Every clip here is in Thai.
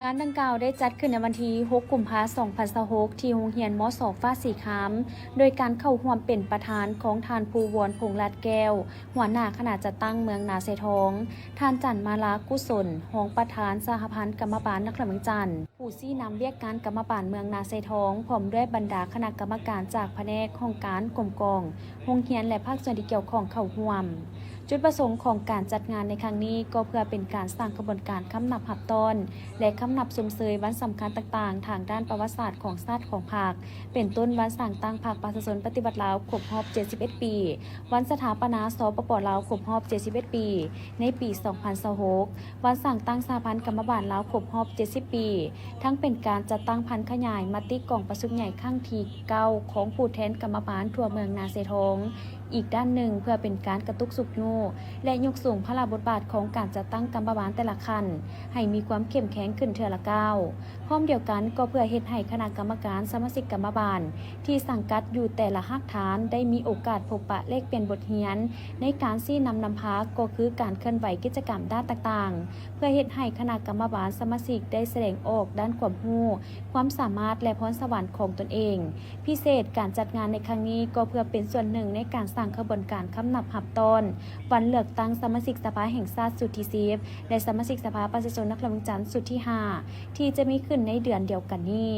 งานดังกล่าวได้จัดขึ้นในวันที่ 6 กุมภาพันธ์ 2026 ที่โรงเรียนมศ.ฟ้าสีคำโดยการเข้าร่วมเป็นประธานของท่านภูวรพงษ์ลาดแก้ว หัวหน้าคณะจัดตั้งเมืองนาเซทองท่านจันมาลากุศลรองประธานสหพันธ์กรรมบาลนครเมืองจันทร์ผู้ชี้นำเวียกการกรรมบาลเมืองนาเซทองพร้อมด้วยบรรดาคณะกรรมการจากแผนกของการกรมกองโรงเรียนและภาคส่วนที่เกี่ยวข้องเข้าร่วมจุดประสงค์ของการจัดงานในครั้งนี้ก็เพื่อเป็นการสร้างกระบวนการคำนับหับต้นและคำนับสมเสยวันสำคัญต่างๆทางด้านประวัติศาสตร์ของชาติของภาคเป็นต้นวันสั่งตั้งภาคประชาชนปฏิบัติลาวครบรอบ 71 ปี วันสถาปนาสปป.ลาวครบรอบ 71 ปี ในปี 2026 วันสั่งตั้งสหพันธ์กรรมบาลลาวครบรอบ 70 ปี ทั้งเป็นการจัดตั้งพันธ์ขยายมติกองประชุมใหญ่ครั้งที่ 9 ของผู้แทนกรรมบาลทั่วเมืองนาเซทองอีกด้านหนึ่งเพื่อเป็นการกระตุกสุขยูและยกสูงพระบทบาทของการจัดตั้งกรรมบาลแต่ละขั้นให้มีความเข้มแข็งขึ้นเทื่อละก้าวพร้อมเดียวกันก็เพื่อเฮ็ดให้คณะกรรมการสมาชิกกรรมบาลที่สังกัดอยู่แต่ละภาคฐานได้มีโอกาสพบปะแลกเปลี่ยนบทเรียนในการชี้นำพาก็คือการเคลื่อนไหวกิจกรรมด้านต่างๆเพื่อเฮ็ดให้คณะกรรมบาลสมาชิกได้แสดงออกด้านความรู้ความสามารถและพรสวรรค์ของตนเองพิเศษการจัดงานในครั้งนี้ก็เพื่อเป็นส่วนหนึ่งในการสร้างขบวนการคำนับหับตอนวันเลือกตั้งสมาชิกสภาแห่งชาติสุดที่10และสมาชิกสภาประชาชนนครเมืองจันทร์สุดที่5ที่จะมีขึ้นในเดือนเดียวกันนี้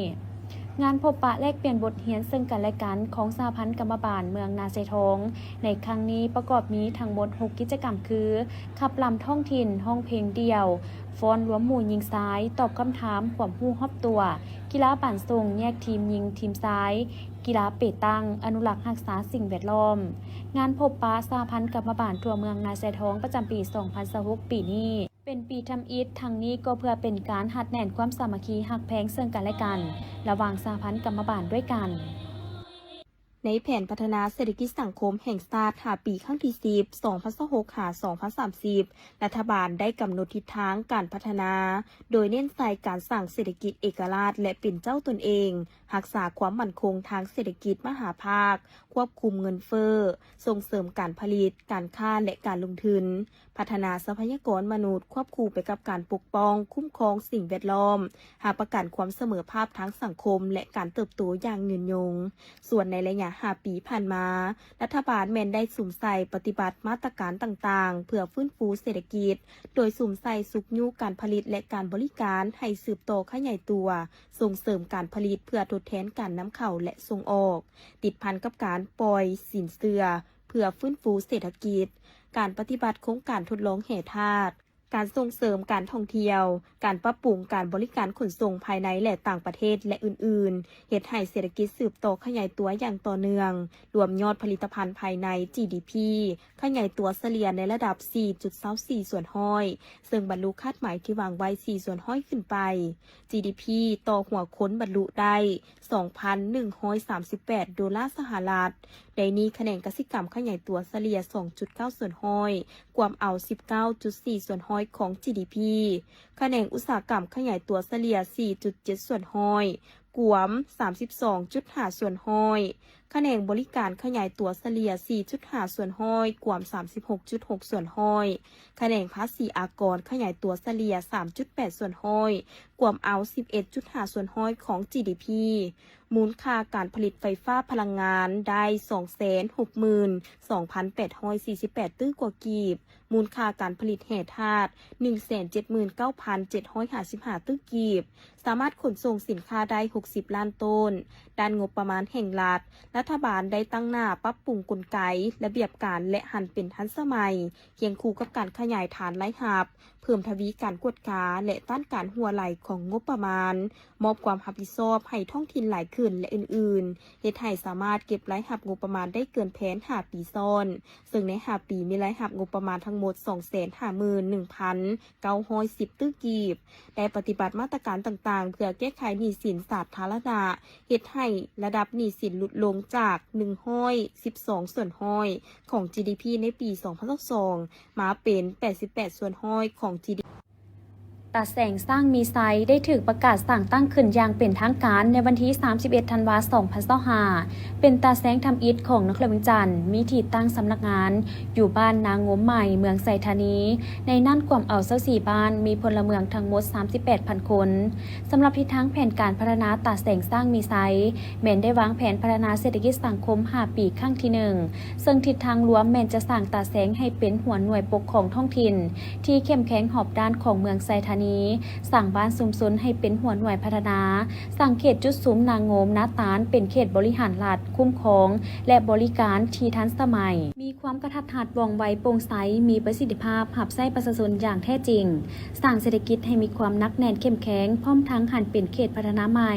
งานพบปะแลกเปลี่ยนบทเรียนซึ่งกันและกันของสหพันธ์กรรมบาลเมืองนาเซทองในครั้งนี้ประกอบมีทั้งหมด6กิจกรรมคือขับลำท้องถิ่นห้องเพลงเดี่ยวฟ้อนรวมหมู่ยิงซ้ายตอบคำถามความรู้รอบตัวกีฬาปั่นส่งแยกทีมยิงทีมซ้ายกีฬาเปตังอนุรักษ์รักษาสิ่งแวดล้อมงานพบปะสหพันธ์กรรมบาลทั่วเมืองนาเซทองประจำปี 2026 ปีนี้เป็นปีทำอิฐทางนี้ก็เพื่อเป็นการหัดแน่นความสามัคคีหักแพงซึ่งกันและกันระหว่างสหพันธ์กรรมบาลด้วยกันในแผนพัฒนาเศรษฐกิจสังคมแห่งชาติ5ปีครั้งที่10 2026-2030 รัฐบาลได้กำหนดทิศทางการพัฒนา โดยเน้นใส่การสร้างเศรษฐกิจเอกราชและเป็นเจ้าตนเองรักษาความมั่นคงทางเศรษฐกิจมหาภาค ควบคุมเงินเฟ้อ ส่งเสริมการผลิต การค้าและการลงทุน พัฒนาทรัพยากรมนุษย์ควบคู่ไปกับการปกป้อง คุ้มครองสิ่งแวดล้อม หาประกันความเสมอภาคทางสังคมและการเติบโตอย่างยืนยง ส่วนในระยะ5 ปีผ่านมา รัฐบาลแม้นได้สุ่มใส่ปฏิบัติมาตรการต่างๆ เพื่อฟื้นฟูเศรษฐกิจ โดยสุ่มใส่สุกยุการผลิตและการบริการให้สืบโตขยายตัว ส่งเสริมการผลิตเพื่อทดแทนการนำเข้าและส่งออก ติดพันกับการปล่อยสินเชื่อเพื่อฟื้นฟูเศรษฐกิจ การปฏิบัติโครงการทดลองแห่ธาตุการส่งเสริมการท่องเที่ยว การปรับปรุงการบริการขนส่งภายในและต่างประเทศและอื่นๆเฮ็ดให้เศรษฐกิจสืบโตขยายตัวอย่างต่อเนื่อง รวมยอดผลิตภัณฑ์ภายใน GDP ขยายตัวเฉลี่ยในระดับ 4.24 ส่วนห้อย ซึ่งบรรลุคาดหมายที่วางไว้ 4 ส่วนห้อยขึ้นไป GDP ต่อหัวคนบรรลุได้ 2,138 ดอลลาร์สหรัฐในนี้คะแนนกสิกรรมขยายตัวเฉลี่ย 2.9 ส่วนห้อยกวมเอา 19.4 ส่วนห้อยของ GDP คะแนนอุตสาหกรรมขยายตัวเฉลี่ย 4.7 ส่วนห้อยกวม 32.5 ส่วนห้อยคะแนนบริการขยายตัวเฉลี่ย 4.5 ส่วนห้อยกวม 36.6 ส่วนห้อยคะแนนภาษีอากรขยายตัวเฉลี่ย 3.8 ส่วนห้อยกวมเอา 11.5 ส่วนห้อยของ GDP มูลค่าการผลิตไฟฟ้าพลังงานได้ 262,848 ตื้อกว่ากีบมูลค่าการผลิตแห่ธาตุ 179,755 ตื้อกีบสามารถขนส่งสินค้าได้ 60 ล้านต้นด้านงบประมาณแห่งรัฐบาลได้ตั้งหน้าปรับปรุงกลไกระเบียบการและหันเป็นทันสมัยเคียงคู่กับการขยายฐานรายรับเพิ่มทวีการกวดกาและต้านการหัวไหลของงบประมาณมอบความรับผิดชอบให้ท้องถิ่นหลายขึ้นและอื่นๆเฮ็ดให้สามารถเก็บรายรับงบประมาณได้เกินแผน5 ปีซ้อนซึ่งใน5 ปีมีรายรับงบประมาณทั้งหมด 251,910 ตื้อกีบได้ปฏิบัติมาตรการต่างๆเพื่อแก้ไขหนี้สินสาธารณะเฮ็ดให้ระดับหนี้สินลดลงจาก112 ส่วนห้อยของ GDP ในปี 2022 มาเป็น 88 ส่วนห้อยของ GDP ตาแสงสร้างมีไซได้ถูกประกาศสั่งตั้งขึ้นอย่างเป็นทางการในวันที่ 31 ธันวาคม 2025 เป็นตาแสงทำอิฐของนครเวียงจันทน์มีที่ตั้งสำนักงานอยู่บ้านนางงมใหม่เมืองไซธานี ในนั่นกว่าเอา24บ้านมีพลเมืองทั้งหมด 38,000 คนสำหรับทิศทางแผนการพัฒนาตาแสงสร้างมีไซแม่นได้วางแผนพัฒนาเศรษฐกิจสังคม5 ปีครั้งที่ 1ซึ่งทิศทางรวมแม่นจะสร้างตาแสงให้เป็นหัวหน่วยปกครองท้องถิ่นที่เข้มแข็งหอบด้านของเมืองไซธานีสั่งบ้านซุมซนให้เป็นหัวหน่วยพัฒนาสั่งเขตจุดซุ้มนางงมนาตานเป็นเขตบริหารรัฐคุ้มครองและบริการที่ทันสมัยมีความกระทัดรัดว่องไวโปร่งใสมีประสิทธิภาพหับไส้ประชาชนอย่างแท้จริงสร้างเศรษฐกิจให้มีความนักแน่นเข้มแข็งพร้อมทั้งหันเป็นเขตพัฒนาใหม่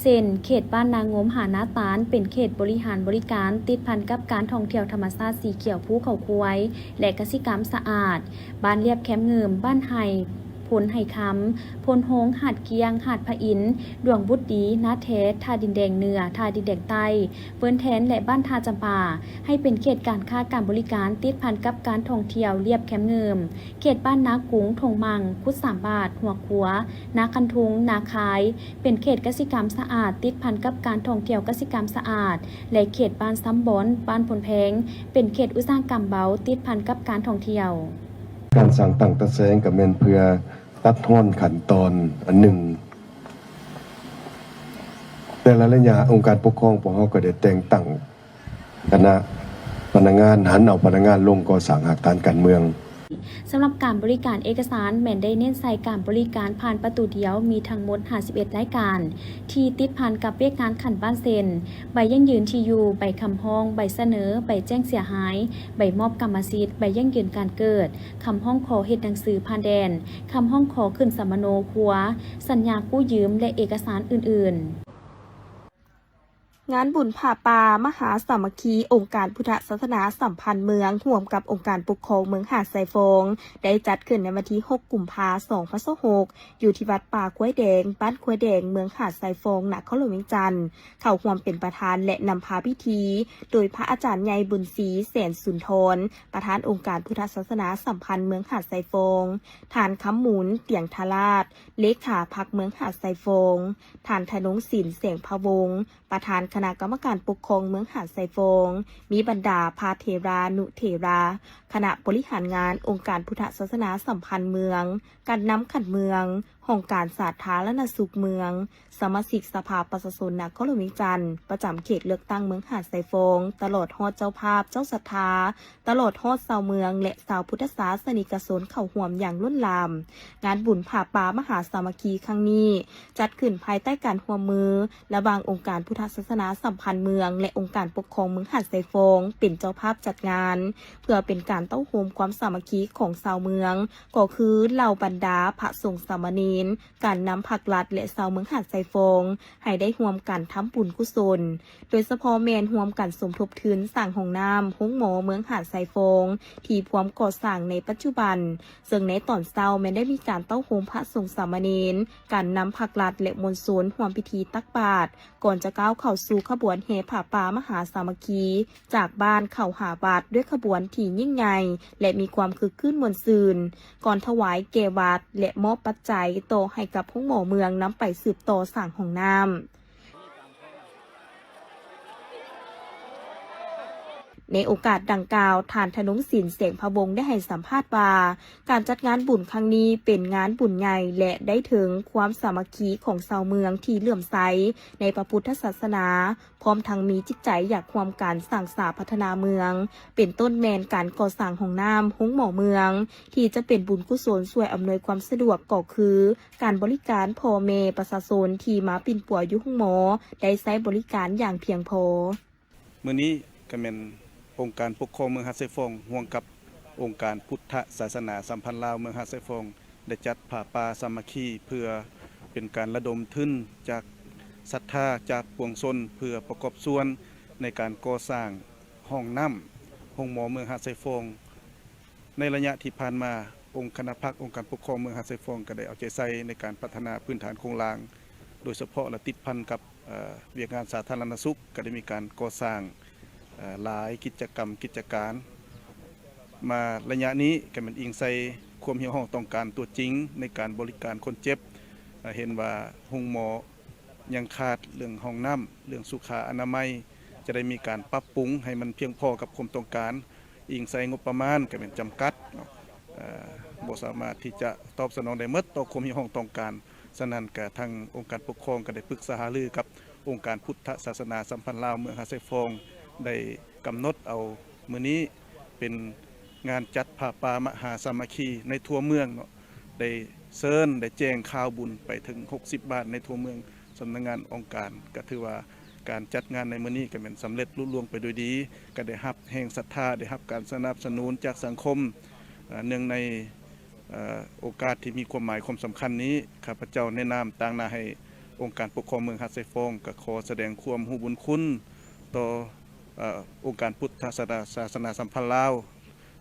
เช่นเขตบ้านนางงมหานาตานเป็นเขตบริหารบริการติดพันกับการท่องเที่ยวธรรมชาติสีเขียวภูเขาควายและกสิกรรมสะอาดบ้านเรียบแคมป์เงิมบ้านไห่พลไห่คำพลโฮงหาดเกียงหาดพะอินดวงบุตรดีนาเทสท่าดินแดงเหนือท่าดินแดงใต้เฟิร์นแทนและบ้านท่าจำปาให้เป็นเขตการค้าการบริการติดพันกับการท่องเที่ยวเรียบแคมป์เงิมเขตบ้านนากุ้งทงมังคุด3 บาทหัวขัวนาคันทุงนาคายเป็นเขตกสิกรรมสะอาดติดพันกับการท่องเที่ยวกสิกรรมสะอาดและเขตบ้านซ้ำบอนบ้านพลแพงเป็นเขตอุตสาหกรรมเบาติดพันกับการท่องเที่ยวการสั่งตั้งตะแสงกับแมนเพื่อตัดทอนขั้นตอนอันหนึ่งแต่ละระยะองค์การปกครองพวกเขาก็ได้แต่งตั้งคณะพนักงานหันเอาพนักงานลงก่อสร้างหากฐานการเมืองสำหรับการบริการเอกสารแม่นได้เน้นใส่การบริการผ่านประตูเดียวมีทั้งหมด51รายการที่ติดพันกับเรียกงานขันบ้านเซ็นใบยั่งยืนที่อยู่ใบคำห้องใบเสนอใบแจ้งเสียหายใบมอบกรรมสิทธิ์ใบยั่งยืนการเกิดคำห้องขอเฮ็ดหนังสือผ่านแดนคำห้องขอขึ้นสัมมโนครัวสัญญากู้ยืมและเอกสารอื่นๆงานบุญผ่าป่ามหาสามัคคีองค์การพุทธศาสนาสัมพันธ์เมืองร่วมกับองค์การปกครองเมืองหาดไซฟงได้จัดขึ้นในวันที่ 6 กุมภาพันธ์ 2026อยู่ที่วัดป่าคุ้วยแดงบ้านคุ้วยแดงเมืองหาดไซฟงนครหลวงเวียงจันทน์เข้าร่วมเป็นประธานและนำพาพิธีโดยพระอาจารย์ใหญ่บุญศรีแสนสุนทรประธานองค์การพุทธศาสนาสัมพันธ์เมืองหาดไซฟงฐานคำหมุนเตียงทาราชเลขาพักเมืองหาดไซฟงฐานธนงศิลป์เสียงพะวงประธานคณะกรรมการปกครองเมืองหาดไซฟงมีบรรดาพาเทรานุเทราคณะบริหารงานองค์การพุทธศาสนาสัมพันธ์เมืองการนำขันเมืองห้องการสาธารณสุขเมืองสมาชิกสภาประชาชนนครหลวงเวียงจันทน์ประจำเขตเลือกตั้งเมืองหาดไซฟงตลอดฮอดเจ้าภาพเจ้าศรัทธาตลอดฮอดชาวเมืองและชาวพุทธศาสนิกชนเข้าร่วมอย่างล้นหลามงานบุญผ่าป่ามหาสามัคคีครั้งนี้จัดขึ้นภายใต้การร่วมมือระหว่างองค์การพุทธศาสนาสัมพันธ์เมืองและองค์การปกครองเมืองหาดไซฟงเป็นเจ้าภาพจัดงานเพื่อเป็นการเต้าโฮมความสามัคคีของชาวเมืองก็คือเหล่าบรรดาพระสงฆ์สามเณรการนำผักลัดและชาวเมืองหาดไซฟงให้ได้ร่วมกันทำบุญกุศลโดยเฉพาะแมนร่วมกันสมทบทุนสร้างห้องน้ำห้องหมอเมืองหาดไซฟงที่พร้อมก่อสร้างในปัจจุบันซึ่งในตอนเช้าแมนได้มีการเต้าโฮมพระสงฆ์สามเณรการนำผักลัดและมนต์สนร่วมพิธีตักบาตรก่อนจะก้าวเข้าสู่ขบวนแห่ผ้าป่ามหาสามัคคีจากบ้านเข้าหาวัดด้วยขบวนที่ยิ่งใหญ่และมีความคึกคืนมวลซืนก่อนถวายแก่วัดและมอบปัจจัยโตให้กับห้องหมอเมืองนำไปสืบต่อสร้างห้องน้ำในโอกาสดังกล่าวท่านธนงศิลป์เสียงพะวงได้ให้สัมภาษณ์ว่าการจัดงานบุญครั้งนี้เป็นงานบุญใหญ่และได้ถึงความสามัคคีของชาวเมืองที่เลื่อมใสในพระพุทธศาสนาพร้อมทั้งมีจิตใจอยากความการสร้างสาพัฒนาเมืองเป็นต้นแมนการก่อสร้างห้องน้ำห้องหมอเมืองที่จะเป็นบุญกุศลช่วยอำนวยความสะดวกก็คือการบริการพ่อแม่ประชาชนที่มาปิ่นป่วยอยู่ห้องหมอได้ใช้บริการอย่างเพียงพอมื้อนี้ก็เป็นองค์การปกครองเมืองหาดไซฟงร่วมกับองค์การพุทธศาสนาสัมพันธ์ลาวเมืองหาดไซฟงได้จัดผ้าป่าสามัคคีเพื่อเป็นการระดมทุนจากศรัทธาจากปวงชนเพื่อประกอบส่วนในการก่อสร้างห้องน้ำห้องหมอเมืองหาดไซฟงในระยะที่ผ่านมาองค์คณะพรรคองค์การปกครองเมืองหาดไซฟงก็ได้เอาใจใส่ในการพัฒนาพื้นฐานโครงสร้างโดยเฉพาะและติดพันกับเวียกงานสาธารณสุขก็ได้มีการก่อสร้างหลายกิจกรรมกิจการ มาระยะนี้ก็มันอิงใส่ความเหี่ยวห้องต้องการตัวจริงในการบริการคนเจ็บเห็นว่าโรงหมอยังขาดเรื่องห้องน้ำเรื่องสุขอนามัยจะได้มีการปรับปรุงให้มันเพียงพอกับความต้องการอิงใส่งบประมาณก็เป็นจำกัดบ่สามารถที่จะตอบสนองได้หมดต่อความเหี่ยวห้องต้องการฉะนั้นก็ทางองค์การปกครองก็ได้ปรึกษาหารือกับองค์การพุทธศาสนาสัมพันธ์ลาวเมืองหาดไซฟองได้กำหนดเอามื้อนี้เป็นงานจัดผ้าป่ามหาสามัคคีในทั่วเมืองเนาะได้เชิญได้แจ้งข่าวบุญไปถึง60บ้านในทั่วเมืองสำนักงานองค์การก็ถือว่าการจัดงานในมื้อนี้ก็เป็นสำเร็จลุล่วงไปโดยดีก็ได้รับแห่งศรัทธาได้รับการสนับสนุนจากสังคมเนื่องในโอกาสที่มีความหมายความสำคัญนี้ข้าพเจ้าในนามต่างหน้าให้องค์การปกครองเมืองหาดไซฟองก็ขอแสดงความรู้บุญคุณต่อองค์การพุทธศาสนาสัมพันธ์ลาว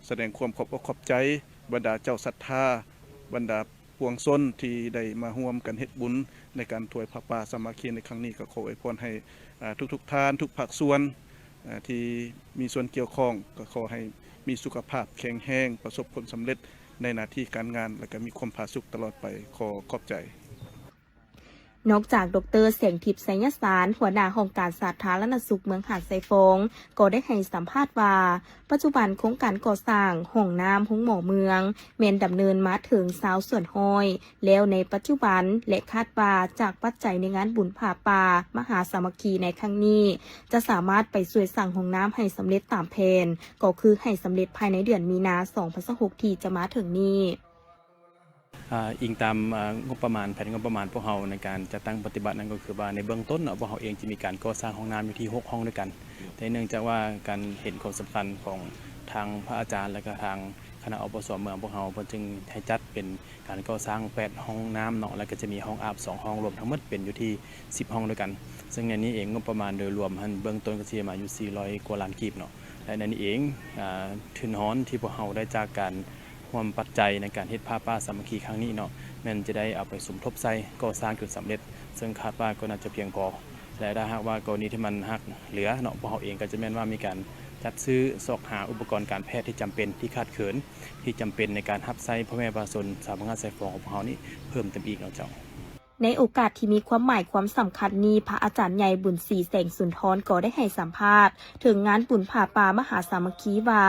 แสดงความขอบอกขอบใจบรรดาเจ้าศรัทธาบรรดาปวงชนที่ได้มาร่วมกันเฮ็ดบุญในการถวายผ้าป่าสามัคคีในครั้งนี้ก็ขออวยพรให้ทุกท่านทุกภาคส่วนที่มีส่วนเกี่ยวข้องก็ขอให้มีสุขภาพแข็งแรงประสบผลสำเร็จในหน้าที่การงานและก็มีความผาสุกตลอดไปขอขอบใจนอกจากดร.เสียงทิพย์ไสยสารหัวหน้าองค์การสาธารณสุขเมืองหาดไซฟงก็ได้ให้สัมภาษณ์ว่าปัจจุบันโครงการก่อสร้างห้องน้ำห้องหมอเมืองแม่นดำเนินมาถึง20ส่วนห้อยแล้วในปัจจุบันและคาดว่าจากปัจจัยในงานบุญผ้าป่ามหาสามัคคีในครั้งนี้จะสามารถไปช่วยสร้างห้องน้ำให้สำเร็จตามแผนก็คือให้สำเร็จภายในเดือนมีนาคม2026ที่จะมาถึงนี้อิงตามงบประมาณแผนงบประมาณพวกเราในการจัดตั้งปฏิบัตินั้นก็คือว่าในเบื้องต้นพวกเราเองจะมีการก่อสร้างห้องน้ำอยู่ที่6ห้องด้วยกันแต่เนื่องจากว่าการเห็นความสำคัญของทางพระอาจารย์และก็ทางคณะอปส.เมืองพวกเราจึงให้จัดเป็นการก่อสร้าง8ห้องน้ำเนาะแล้วก็จะมีห้องอาบ2ห้องรวมทั้งหมดเป็นอยู่ที่10ห้องด้วยกันซึ่งในนี้เองงบประมาณโดยรวมเบื้องต้นก็จะมาอยู่400กว่าล้านกีบเนาะและในนี้เองทุนฮ้อนที่พวกเราได้จากการความปัจจัยในการเฮ็ดผ้าป่าสามัคคีครั้งนี้เนาะมันจะได้เอาไปสมทบใส่ก่อสร้างจนสำเร็จซึ่งคาดว่าก็น่าจะเพียงพอและถ้าหากว่ากรณีที่มันหักเหลือเนาะพวกเราเองก็จะแม่นว่ามีการจัดซื้อซอกหาอุปกรณ์การแพทย์ที่จำเป็นที่ขาดเขินที่จำเป็นในการรับใช้พ่อแม่ประชาชนชาวบ้านไซฟองของพวกเรานี้เพิ่มเติมอีกเนาะเจ้าในโอกาสที่มีความหมายความสำคัญนี้พระอาจารย์ใหญ่บุญศรีแสงสุนทรก็ได้ให้สัมภาษณ์ถึงงานบุญผ้าป่ามหาสามัคคีว่า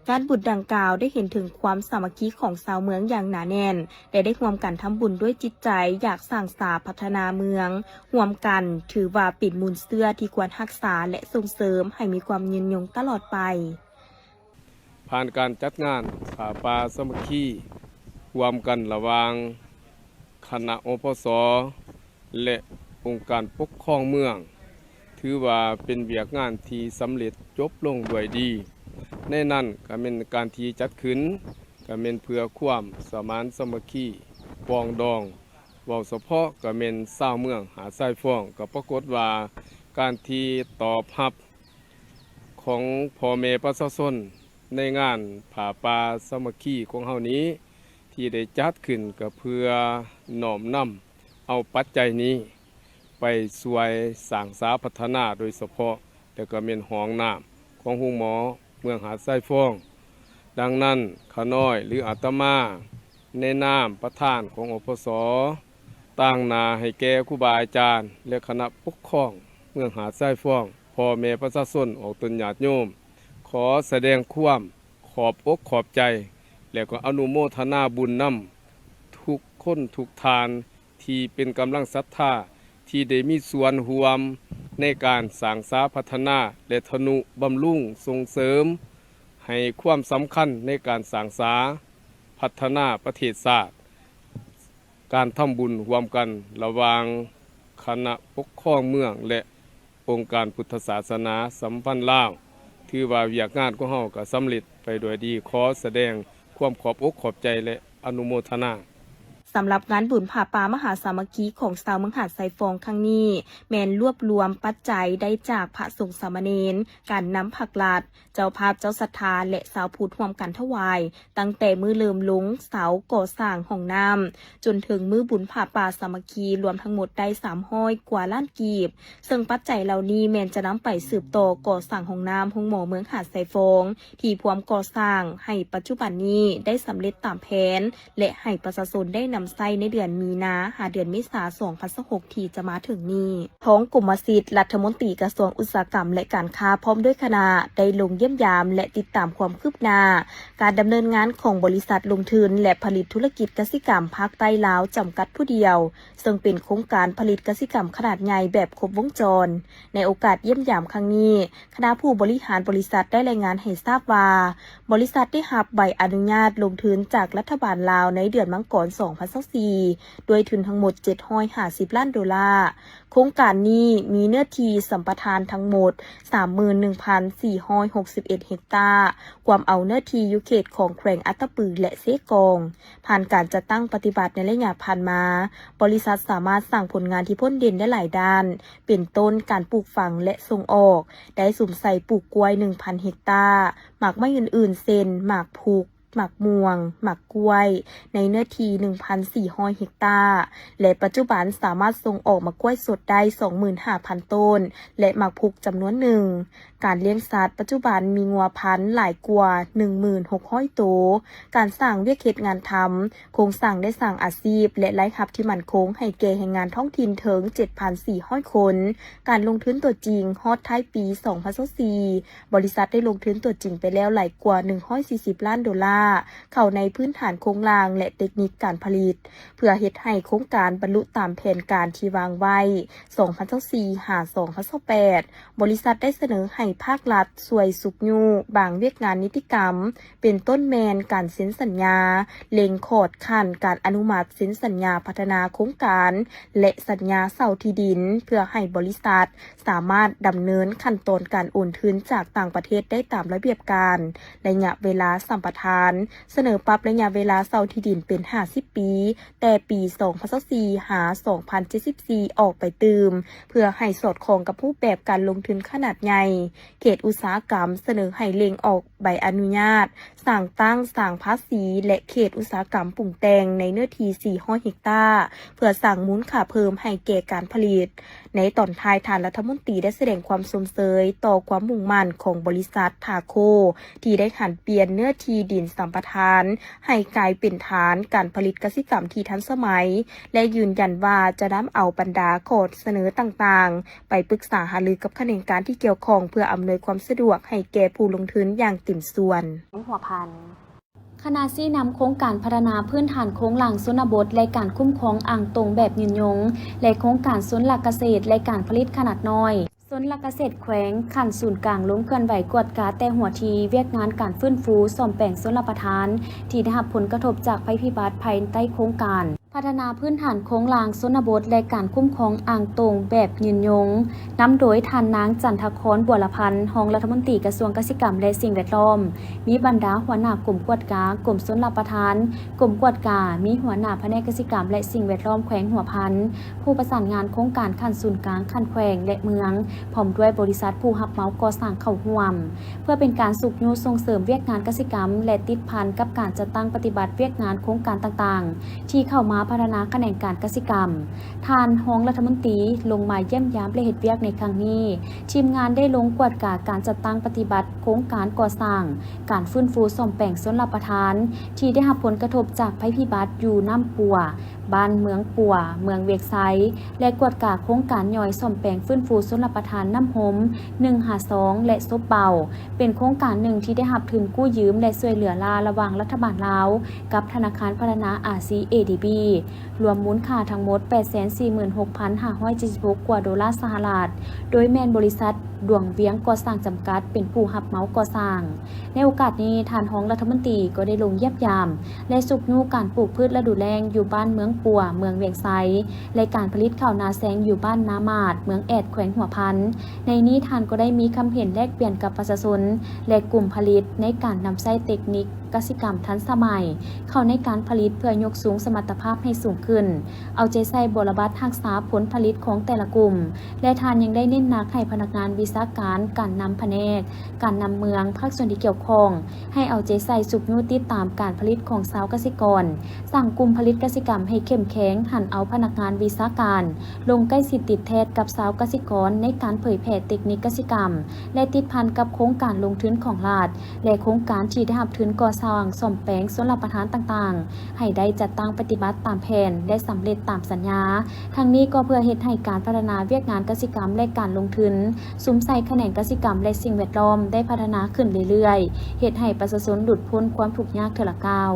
งานบุญดังกล่าวได้เห็นถึงความสามัคคีของชาวเมืองอย่างหนาแน่นและได้ร่วมกันทำบุญด้วยจิตใจอยากสร้างสรรค์พัฒนาเมืองร่วมกันถือว่าเป็นมูลเสื่อที่ควรรักษาและส่งเสริมให้มีความยืนยงตลอดไปผ่านการจัดงานผ้าป่าสามัคคีร่วมกันระหว่างคณะอปส.และองค์การปกครองเมืองถือว่าเป็นเวียกงานที่สำเร็จจบลงด้วยดีในนั้นก็เป็นการที่จัดขึ้นก็เป็นเพื่อความสมานสามัคคีปองดองเว้าเฉพาะก็เป็นชาวเมืองหาดทรายฟ้องก็ปรากฏว่าการที่ตอบรับของพ่อแม่ประชาชนในงานผ้าป่าสามัคคีของเฮานี้ที่ได้จัดขึ้นก็เพื่อน้อมนำเอาปัจจัยนี้ไปช่วยสร้างสรรค์พัฒนาโดยเฉพาะแต่ก็เป็นห้องน้ำของโรงหมอเมืองหาดทรายฟ้องดังนั้นข้าน้อยหรืออาตมาในนามประธานของอปส.ตั้งนาให้แก่ครูบาอาจารย์และคณะปกครองเมืองหาดทรายฟ้องพ่อแม่ประชาชนออกตนญาติโยมขอแสดงความขอบอกขอบใจและก็อนุโมทนาบุญนำทุกคนทุกทานที่เป็นกำลังศรัทธาที่ได้มีส่วนร่วมในการสร้างสรรค์พัฒนาและทนุบำรุงส่งเสริมให้ความสำคัญในการสร้างสรรค์พัฒนาประเทศชาติการทำบุญร่วมกันระหว่างคณะปกครองเมืองและองค์การพุทธศาสนาสัมพันธ์ลาวถือว่าเวียกงานของเฮาก็สำเร็จไปโดยดีขอแสดงความขอบอกขอบใจและอนุโมทนาส สำหรับงานบุญผาป่ามหาสามัคคีของชาวเมืองหาดไซฟองครั้งนี้แมนรวบรวมปัจจัยได้จากพระสงฆ์สามเณรการนำผักลาดเจ้าภาพเจ้าศรัทธาและสาวพูดร่วมกันถวายตั้งแต่มือเริ่มลงเสาก่อสร้างห้องน้ำจนถึงมือบุญผาป่าสามัคคีรวมทั้งหมดได้300 กว่าล้านกีบซึ่งปัจจัยเหล่านี้แมนจะนำไปสืบต่อก่อสร้างห้องน้ำห้องหมอเมืองหาดไซฟองที่พร้อมก่อสร้างให้ปัจจุบันนี้ได้สำเร็จตามแผนและให้ประชาชนได้นำใช้ในเดือนมีนาหาเดือนเมษายน2026ที่จะมาถึงนี้ท้องกลุ่มสิทธิ์รัฐมนตรีกระทรวงอุตสาหกรรมและการค้าพร้อมด้วยคณะได้ลงเยี่ยมยามและติดตามความคืบหน้าการดำเนินงานของบริษัทลงทุนและผลิตธุรกิจกสิกรรมภาคใต้ลาวจำกัดผู้เดียวซึ่งเป็นโครงการผลิตกสิกรรมขนาดใหญ่แบบครบวงจรในโอกาสเยี่ยมยามครั้งนี้คณะผู้บริหารบริษัทได้รายงานให้ทราบว่าบริษัทได้รับใบอนุญาตลงทุนจากรัฐบาลลาวในเดือนมังกร2024ด้วยทุนทั้งหมด$750 ล้าน โครงการนี้มีเนื้อที่สัมปทานทั้งหมด 31,461 เฮกตาร์ความเอาเนื้อที่อยู่เขตของแขวงอัตตปือและเซกองผ่านการจัดตั้งปฏิบัติในระยะผ่านมาบริษัทสามารถสร้างผลงานที่พ้นเด่นได้หลายด้านเป็นต้นการปลูกฝังและส่งออกได้สุ่มใส่ปลูกกล้วย 1,000 เฮกตาร์หมากไม้อื่นๆเช่นหมากพุกหมากม่วงหมากกล้วยในเนื้อที่ 1,400 เฮกตาร์และปัจจุบันสามารถส่งออกหมากกล้วยสดได้ 25,000 ต้นและหมากพุกจำนวนหนึ่งการเลี้ยงสัตว์ปัจจุบันมีงัวพันธุ์หลายกว่า 16,000 ตัวการสร้างเวียกเฮ็ดงานทำโครงสร้างได้สร้างอาชีพและรายรับที่มั่นคงให้แก่แรงงานท้องถิ่นถึง 7,400 คนการลงทุนตัวจริงฮอดท้ายปี2024บริษัทได้ลงทุนตัวจริงไปแล้วหลายกว่า$140 ล้านเข้าในพื้นฐานโครงสร้างและเทคนิคการผลิตเพื่อเฮ็ดให้โครงการบรรลุตามแผนการที่วางไว้2024-2028บริษัทได้เสนอให้ภาครัฐช่วยสุกยูบางเวียกงานนิติกรรมเป็นต้นแมนการเซ็นสัญญาเล็งขอดขั้นการอนุมัติเซ็นสัญญาพัฒนาโครงการและสัญญาเช่าที่ดินเพื่อให้บริษัทสามารถดำเนินขั้นตอนการโอนทุนจากต่างประเทศได้ตามระเบียบการระยะเวลาสัมปทานเสนอปรับระยะเวลาเช่าที่ดินเป็น50 ปีแต่ปี2024หา2074ออกไปตืมเพื่อให้สอดคล้องกับรูปแบบการลงทุนขนาดใหญ่เขตอุตสาหกรรมเสนอให้เล็งออกใบอนุญาตสร้างตั้งสร้างภาษีและเขตอุตสาหกรรมปรุงแต่งในเนื้อที่400 เฮกตาร์เพื่อสร้างมูลค่าเพิ่มให้แก่การผลิตในตอนท้ายท่านรัฐมนตรีได้แสดงความสมเสยต่อความมุ่งมั่นของบริษัททาโคที่ได้หันเปลี่ยนเนื้อที่ดินสัมปทานให้กลายเป็นฐานการผลิตกสิกรรมที่ทันสมัยและยืนยันว่าจะนำเอาบรรดาข้อเสนอต่างๆไปปรึกษาหารือกับคณะกรรมการที่เกี่ยวข้องเพื่ออำนวยความสะดวกให้แก่ผู้ลงทุนอย่างเต็มส่วนหัวพันคณะซี่นำโครงการพัฒนาพื้นฐานโค้งหลังชนบทและการคุ้มครองอ่างตรงแบบยืนยงและโครงการสวนหลักเกษตรและการผลิตขนาดน้อยสวนหลักเกษตรแขวงขันศูนย์กลางล้มเคลื่อนไหวกวดกาแต่หัวทีเวียกงานการฟื้นฟูซ่อมแปลงชลประทานที่ได้รับผลกระทบจากภัยพิบัติภายใต้โครงการพัฒนาพื้นฐานโค้งลางชนบทและการคุ้มครองอ่างตรงแบบยืนยงนำโดยท่านนางจันทครบัวละพันธ์รองรัฐมนตรีกระทรวงเกษตรกรรมและสิ่งแวดล้อมมีบรรดาหัวหน้ากลุ่มกวดกากลุ่มชลประทานกลุ่มกวดกามีหัวหน้าแผนกเกษตรกรรมและสิ่งแวดล้อมแขวงหัวพันผู้ประสานงานโครงการขั้นศูนย์กลางขั้นแขวงและเมืองพร้อมด้วยบริษัทผู้รับเหมาก่อสร้างเข้าร่วมเพื่อเป็นการสุขยูส่งเสริมเวียกงานเกษตรกรรมและติดพันกับการจัดตั้งปฏิบัติเวียกงานโครงการต่างๆที่เข้ามาพัฒนาแขนงการเกษตรกรรมท่านรองรัฐมนตรีลงมาเยี่ยมยามและเฮ็ดเวียกในครั้งนี้ทีมงานได้ลงกวดกาการจัดตั้งปฏิบัติโครงการก่อสร้างการฟื้นฟูซ่อมแปลงชลประทานที่ได้รับผลกระทบจากภัยพิบัติอยู่น้ำปัวบ้านเมืองปัวเมืองเวียกไซและกวดกาโครงการย่อยซ่อมแปลงฟื้นฟูชลประทานน้ำหม152และซบเบาเป็นโครงการหนึ่งที่ได้รับทุนกู้ยืมและช่วยเหลือระหว่างรัฐบาลลาวกับธนาคารพัฒนาอาซี ADB รวมมูลค่าทั้งหมด 846,576 กว่า$สหรัฐโดยแม่นบริษัทดวงเวียงก่อสร้างจำกัดเป็นผู้รับเหมาก่อสร้างในโอกาสนี้ท่านรองรัฐมนตรีก็ได้ลงเยี่ยมยามและสุกยูการปลูกพืชฤดูแล้งอยู่บ้านเมือง ปัวเมืองเวียงไซและการผลิตข้าวนาแซงอยู่บ้านนามาดเมืองแอดแขวงหัวพันในนี้ท่านก็ได้มีคำเห็นแลกเปลี่ยนกับประชาชนและกลุ่มผลิตในการนำใช้เทคนิคกสิกรรมทันสมัยเข้าในการผลิตเพื่อยกสูงสมรรถภาพให้สูงขึ้นเอาใจใส่บรบัดรักษาผลผลิตของแต่ละกลุ่มและทานยังได้เน้นหนักให้พนักงานวิชาการนำแผนกการนำเมืองภาคส่วนที่เกี่ยวข้องให้เอาใจใส่สุกยูติดตามการผลิตของชาวเกษตรกรสั่งกลุ่มผลิตกสิกรรมให้เข้มแข็งหันเอาพนักงานวิชาการลงใกล้สิทธิติดแทนกับชาวเกษตรกรในการเผยแพร่เทคนิคกสิกรรมและติดพันกับโครงการลงทุนของรัฐและโครงการที่ได้รับทุนก่อสร้างซ่อมแปลงส่วนรับประทานต่างๆให้ได้จัดตั้งปฏิบัติตามแผนได้สำเร็จตามสัญญาทั้งนี้ก็เพื่อเฮ็ดให้การพัฒนาเวียกงานกสิกรรมและการลงทุนซุ้มใส่แขนงกสิกรรมและสิ่งแวดล้อมได้พัฒนาขึ้นเรื่อยๆเฮ็ดให้ประชาชนหลุดพ้นความทุกข์ยากเทื่อละก้าว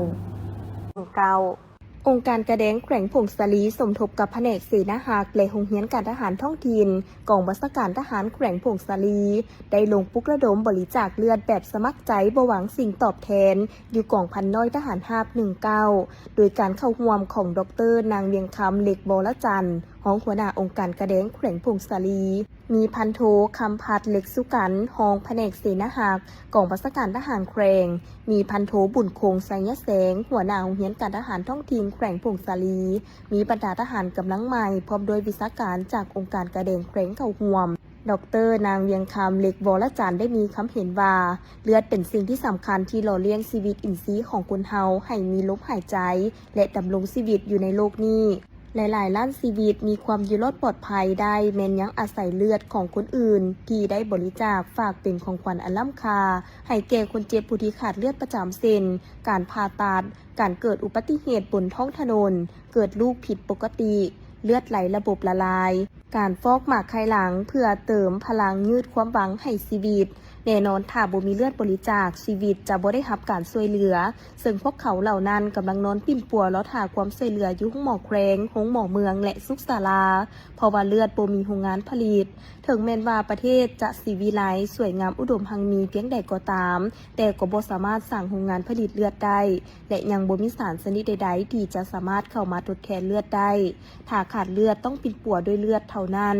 องค์การกระแดงแขวงผงสาลีสมทบกับแผนกเสนาหักและโรงเรียนการทหารท้องถิ่นกองบัญชาการทหารแขวงผงสาลีได้ลงปลุกระดมบริจาคเลือดแบบสมัครใจบ่หวังสิ่งตอบแทนอยู่กองพันน้อยทหารหาบ19โดยการเข้าร่วมของดร.นางเวียงคำเหล็กบรจันทร์รองหัวหน้าองค์การกระแดงแขวงผงสาลีมีพันโทคำพัดเหล็กสุกันรองแผนกเสนาหักกองบัญชาการทหารแขวงมีพันโทบุญคงไสยแสงหัวหน้าโรงเรียนการทหารท้องถิ่นแขวงผงสาลีมีบรรดาทหารกำลังใหม่พร้อมด้วยวิชาการจากองค์การกระแดงแขวงเข้าร่วมดร.นางเวียงคำเหล็กบรจันทร์ได้มีคำเห็นว่าเลือดเป็นสิ่งที่สำคัญที่หล่อเลี้ยงชีวิตอินทรีย์ของคนเฮาให้มีลมหายใจและดำรงชีวิตอยู่ในโลกนี้หลายๆล้านชีวิตมีความอยู่รอดปลอดภัยได้แม้นยังอาศัยเลือดของคนอื่นที่ได้บริจาคฝากเป็นของขวัญอันล้ำค่าให้แก่คนเจ็บผู้ที่ขาดเลือดประจำเส้นการผ่าตัดการเกิดอุบัติเหตุบนท้องถนนเกิดลูกผิดปกติเลือดไหลระบบละลายการฟอกหมากไขหลังเพื่อเติมพลังยืดความหวังให้ชีวิตแน่นอนถ้าบ่มีเลือดบริจาคชีวิตจะบ่ได้รับการช่วยเหลือซึ่งพวกเขาเหล่านั้นกำลังนอนปิ่มปัวรอหาความช่วยเหลืออยู่ห้องหมอแขวงห้องหมอเมืองและสุขศาลาเพราะว่าเลือดบ่มีโรงงานผลิตถึงแม้นว่าประเทศจะสิวิไลสวยงามอุดมหังมีเพียงใดก็ตามแต่ก็บ่สามารถสร้างโรงงานผลิตเลือดได้และยังบ่มีสารชนิดใดๆที่จะสามารถเข้ามาทดแทนเลือดได้ถ้าขาดเลือดต้องปิ่มปัวด้วยเลือดเท่านั้น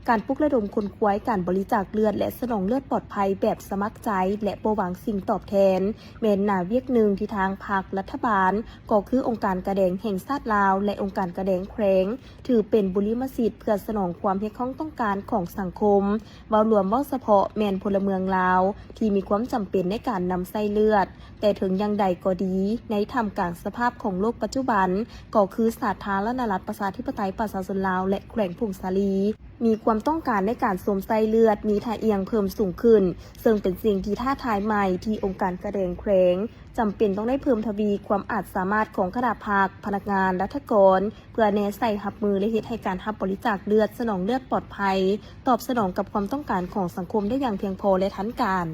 การปลุกระดมคนคว้ยการบริจาคเลือดและสนองเลือดปลอดภัยแบบสมัครใจและบ่หวังสิ่งตอบแทนแม้นหน้าเวียกหนึ่งที่ทางภาครัฐบาลก็คือองค์การกระแดงแห่งชาติลาวและองค์การกระแดงแขวงถือเป็นบุริมสิทธิ์เพื่อสนองความเรียกร้องต้องการของสังคมเว้ารวมเว้าเฉพาะแม่นพลเมืองลาวที่มีความจำเป็นในการนำใส่เลือดแต่ถึงอย่างใดก็ดีในท่ามกลางสภาพของโลกปัจจุบันก็คือสาธารณรัฐประชาธิปไตยประชาชนลาวและแขวงผงสาลีมีความต้องการในการสวมใส่เลือดมีท่าเอียงเพิ่มสูงขึ้นซึ่งเป็นสิ่งที่ท้าทายใหม่ที่องค์การกระแดงแขวงจำเป็นต้องได้เพิ่มทวีความอาจสามารถของคณะภาคพนักงานรัฐกรเพื่อแนใส่หับมือและเฮ็ดให้การรับบริจาคเลือดสนองเลือดปลอดภัยตอบสนองกับความต้องการของสังคมได้อย่างเพียงพอและทันการ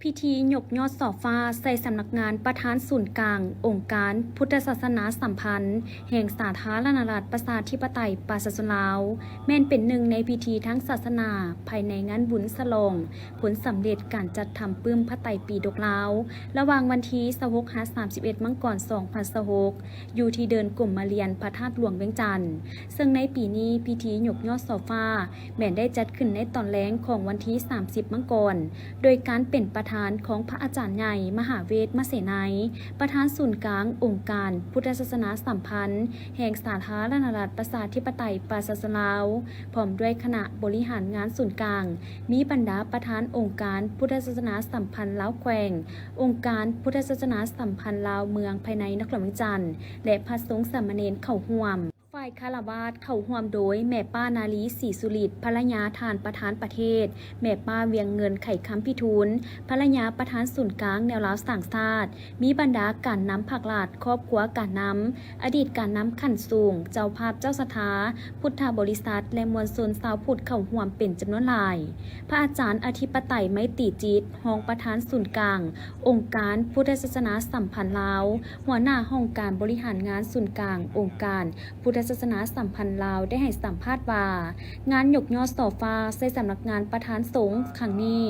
พิธียกยอดสอฟ้าใส่สำนักงานประธานศูนย์กลางองค์การพุทธศาสนาสัมพันธ์แห่งสาธารณรัฐประชาธิปไตยประชาชนลาวแม่นเป็นหนึ่งในพิธีทั้งศาสนาภายในงานบุญฉลองผลสำเร็จการจัดทำปื้มพระไตรปิฎกลาวระหว่างวันที่26-31 มังกร 2026อยู่ที่เดินกลุ่มมาเรียนพระธาตุหลวงเวียงจันทน์ซึ่งในปีนี้พิธียกยอดสอฟ้าแม่นได้จัดขึ้นในตอนแลงของวันที่30 มังกรโดยการเป็นประธานของพระอาจารย์ใหญ่มหาเวทมเสนัยประธานศูนย์กลางองค์การพุทธศาสนาสัมพันธ์แห่งสาธารณรัฐประชาธิปไตยประชาชนลาวพร้อมด้วยคณะบริหารงานศูนย์กลางมีบรรดาประธานองค์การพุทธศาสนาสัมพันธ์ลาวแขวงองค์การพุทธศาสนาสัมพันธ์ลาวเมืองภายในนครเวียงจันทน์และพระสงฆ์สามเณรเข้าร่วมฝ่ายคารวาสเข้าร่วมโดยแม่ป้านาลีศรีสุริตภรรยาทานประธานประเทศแม่ป้าเวียงเงินไข่คำพิทูลภรรยาประธานศูนย์กลางแนวลาวสร้างชาติมีบรรดาการนำผักหลาดครอบครัวการนำอดีตการนำขั้นสูงเจ้าภาพเจ้าสถาพุทธบริษัทและมวลชนชาวพุทธเข้าร่วมเป็นจำนวนหลายพระอาจารย์อธิปไตยไมตรีจิตรองประธานศูนย์กลางองค์การพุทธศาสนาสัมพันธ์ลาวหัวหน้าห้องการบริหารงานศูนย์กลางองค์การพุทธศาส สนาสัมพันธ์ลาวได้ให้สัมภาษณ์ว่างานยกยอดโซฟาใส่สำนักงานประธานสงฆ์ครั้งนี้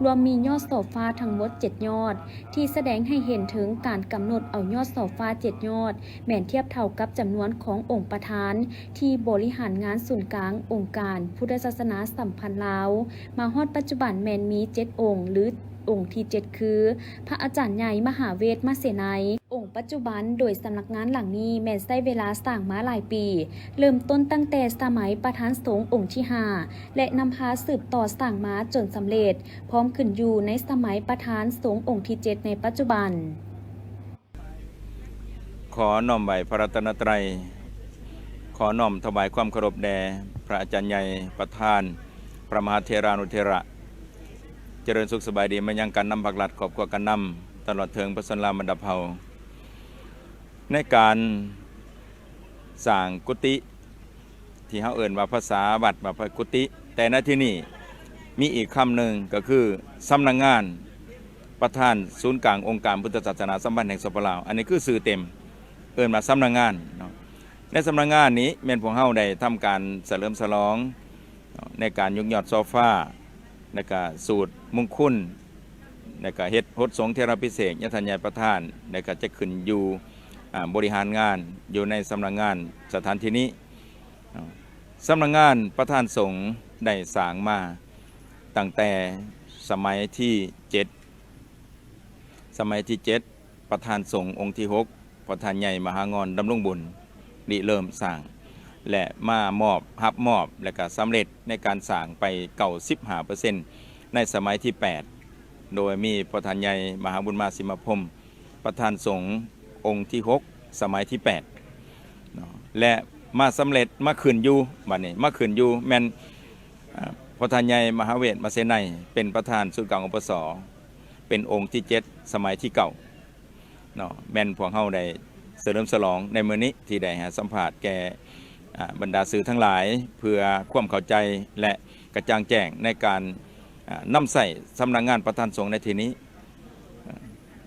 รวมมียอดโซฟาทั้งหมด7ยอดที่แสดงให้เห็นถึงการกำหนดเอายอดโซฟา7ยอดแม่นเทียบเท่ากับจำนวนขององค์ประธานที่บริหารงานศูนย์กลางองค์การพุทธศาสนาสัมพันธ์ลาวมาฮอดปัจจุบันแม่นมี7องค์หรือองค์ที่7คือพระอาจารย์ใหญ่มหาเวทมเสนัยองค์ปัจจุบันโดยสำนักงานหลังนี้แม้นใช้เวลาสร้างมาหลายปี เริ่มต้นตั้งแต่สมัยประธานสงฆ์องค์ที่5และนำพาสืบต่อสร้างมาจนสำเร็จพร้อมขึ้นอยู่ในสมัยประธานสงฆ์องค์ที่7ในปัจจุบันขอน้อมไหวพระรัตนตรัยขอน้อมถวายความเคารพแด่พระอาจารย์ใหญ่ประธานพระมหาเถรานุเถระเจริญสุขสบายดีมายังการนำผักหลัดขอบกว่ากันนำตลอดเทิงพระสันลามันดาเผาในการสร้างกุฏิที่เขาเอ่นว่าภาษาวัดว่าพระกุฏิแต่ณที่นี่มีอีกคำหนึ่งก็คือสำนักงานประธานศูนย์กลางองค์การพุทธศาสนาสัมพันธ์แห่งสปปลาวอันนี้คือสื่อเต็มเอิ้นมาสำนักงานในสำนักงานนี้แม่นพวกเฮาได้ทำการเฉลิมฉลองในการยกยอดโซฟาในการสูตรมงคลในการเฮ็ดพจน์สงฆ์เทระพิเศษยทัญญาประธานในการจะขึ้นอยู่บริหารงานอยู่ในสำนักงานสถานที่นี้สำนักงานประธานสงฆ์ได้สร้างมาตั้งแต่สมัยที่7ประธานสงฆ์องค์ที่6ประธานใหญ่มหางอนดำรงบุญริเริ่มสร้างและมรับมอบและก็สำเร็จในการสร้างไป95%ในสมัยที่8โดยมีประธานใหญ่มหาบุญมาสิมพรหมประธานสงฆ์องค์ที่6สมัยที่8และมาสำเร็จมาขึ้นอยู่บัดนี้มาขึ้นอยู่แม่นประธานใหญ่มหาเวทมเสนัยเป็นประธานศูนย์กลางอปสเป็นองค์ที่7สมัยที่9แม่นพวกเฮาได้เฉลิมฉลองในมื้อนี้ที่ได้สัมภาษณ์แก่บรรดาสื่อทั้งหลายเพื่อความเข้าใจและกระจ่างแจ้งในการนำใส่สำนักงานประธานสงฆ์ในที่นี้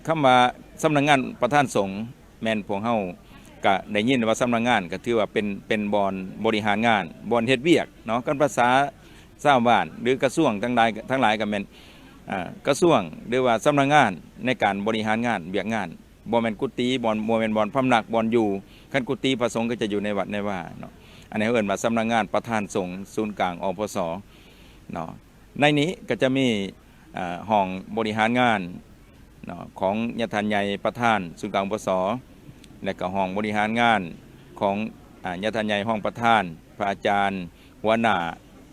คำว่าสำนักงานประธานสงฆ์แม่นพวกเฮาก็ได้ยินว่าสำนักงานก็ถือว่าเป็นบอนบริหารงานบอนเฮ็ดเวียกเนาะกันภาษาชาวบ้านหรือกระทรวงทั้งหลายก็แม่นกระทรวงหรือว่าสำนักงานในการบริหารงานเวียกงานบ่แม่นกุฏิบ่แม่นบ่อนพำนักบ่อนอยู่คันกุฏิพระสงฆ์ก็จะอยู่ในวัดในว่าเนาะอันนี้เอิ้นว่าสำนักงานประธานสงฆ์ศูนย์กลางอปสเนาะในนี้ก็จะมีห้องบริหารงานเนาะของยทัญญาประธานศูนย์กลางอปสและก็ห้องบริหารงานของยทัญญาห้องประธานพระอาจารย์หัวหน้า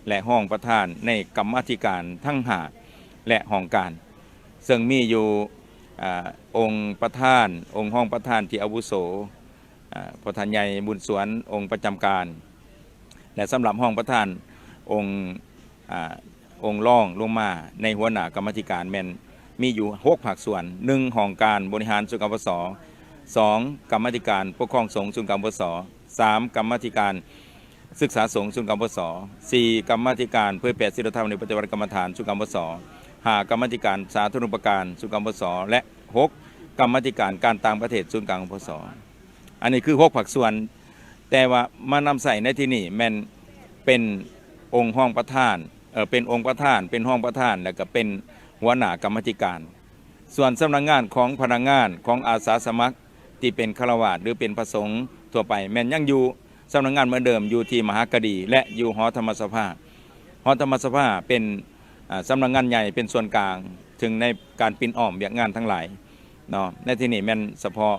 และห้องประธานในกรรมาธิการทั้ง5และห้องการซึ่งมีอยู่องค์ประธานองค์ห้องประธานที่อาวุโสประธานใหญ่บุญสวนองค์ประจำการและสำหรับห้องประธานองค์รองลงมาในหัวหน้ากรรมาธิการแม่นมีอยู่6ภาคส่วน1ห้องการบริหารศูนย์กลางอปส2กรรมาธิการปกครองสงฆ์ศูนย์กลางอปส3กรรมาธิการศึกษาสงฆ์ศูนย์กลางอปส4กรรมาธิการเผยแผ่ศีลธรรมในปฏิบัติกรรมฐานศูนย์กลางอปส5กรรมาธิการสาธารณูปการศูนย์กลางอปสและ6กรรมาธิการการต่างประเทศศูนย์กลางอปสอันนี้คือ6ภาคส่วนแต่ว่ามานำใส่ในที่นี่แม่นเป็นองค์ห้องประธานเป็นองค์ประธานเป็นห้องประธานแล้วก็เป็นหัวหน้ากรรมาธิการส่วนสำนักงานของพนักงานของอาสาสมัครที่เป็นฆราวาสหรือเป็นพระสงฆ์ทั่วไปแม่นยังอยู่สำนักงานเหมือนเดิมอยู่ที่มหากดีและอยู่หอธรรมสภาหอธรรมสภาเป็นสำนักงานใหญ่เป็นส่วนกลางถึงในการปินอ้อมเวียกงานทั้งหลายเนาะในที่นี้แม่นเฉพาะ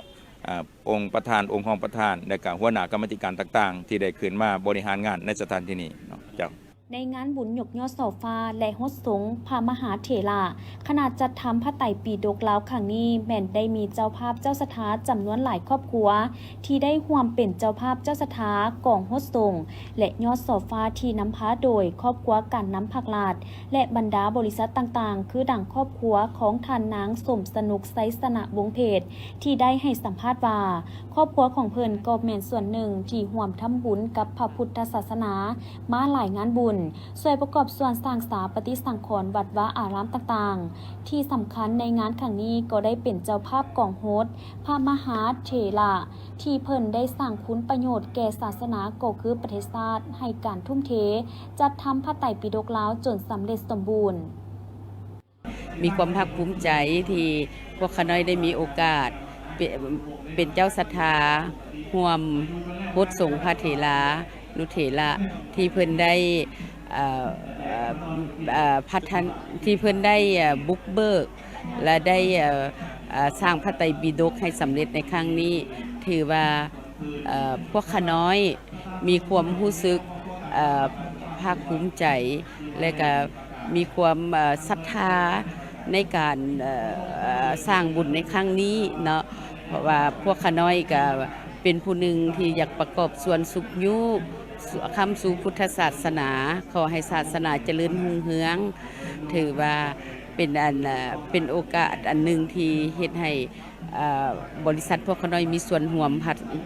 องค์ประธานองค์ห้องประธานและก็หัวหน้ากรรมการต่างๆที่ได้ขึ้นมาบริหารงานในสถานที่นี้เนาะเจ้าในงานบุญยกยอดโซฟาและฮดสงพามหาเถระขณะจัดทำพระไตรปิฎกลาวครั้งนี้แม่นได้มีเจ้าภาพเจ้าสถาจำนวนหลายครอบครัวที่ได้ร่วมเป็นเจ้าภาพเจ้าสถากองฮดสงและยอดโซฟาที่นำพาโดยครอบครัวการน้ำผักลาดและบรรดาบริษัทต่างๆคือดังครอบครัวของท่านนางสมสนุกไซสนะวงเพชรที่ได้ให้สัมภาษณ์ว่าครอบครัวของเพิ่นก็แม่นส่วนหนึ่งที่ร่วมทำบุญกับพระพุทธศาสนามาหลายงานบุญ ช่วยประกอบส่วนสร้างสถาปฏิสังขรณ์วัดวาอารามต่างๆที่สำคัญในงานครั้งนี้ก็ได้เป็นเจ้าภาพกองโฮสต์พระมหาเถระที่เพิ่นได้สร้างคุณประโยชน์แก่ศาสนาก็คือประเทศชาติให้การทุ่มเทจัดทำพระไตรปิฎกลาวจนสำเร็จสมบูรณ์มีความภาคภูมิใจที่พวกข้าน้อยได้มีโอกาสเป็นเจ้าศรัทธาร่วมโฮสต์สงฆ์พระเถระนุเถระที่เพิ่นได้พัฒนที่เพิ่นได้บุกเบิกและได้สร้างพระไตรปิฎกให้สำเร็จในครั้งนี้ถือว่าพวกข้าน้อยมีความรู้สึกภาคภูมิใจและก็มีความศรัทธาในการสร้างบุญในครั้งนี้เนาะเพราะว่าพวกข้าน้อยก็เป็นผู้หนึ่งที่อยากประกอบส่วนสุขยุคำสู่พุทธศาสนาขอให้ศาสนาเจริญรุ่งเรืองถือว่าเป็นโอกาสอันหนึ่งที่เฮ็ดให้บริษัทพวกข้าน้อยมีส่วนร่วม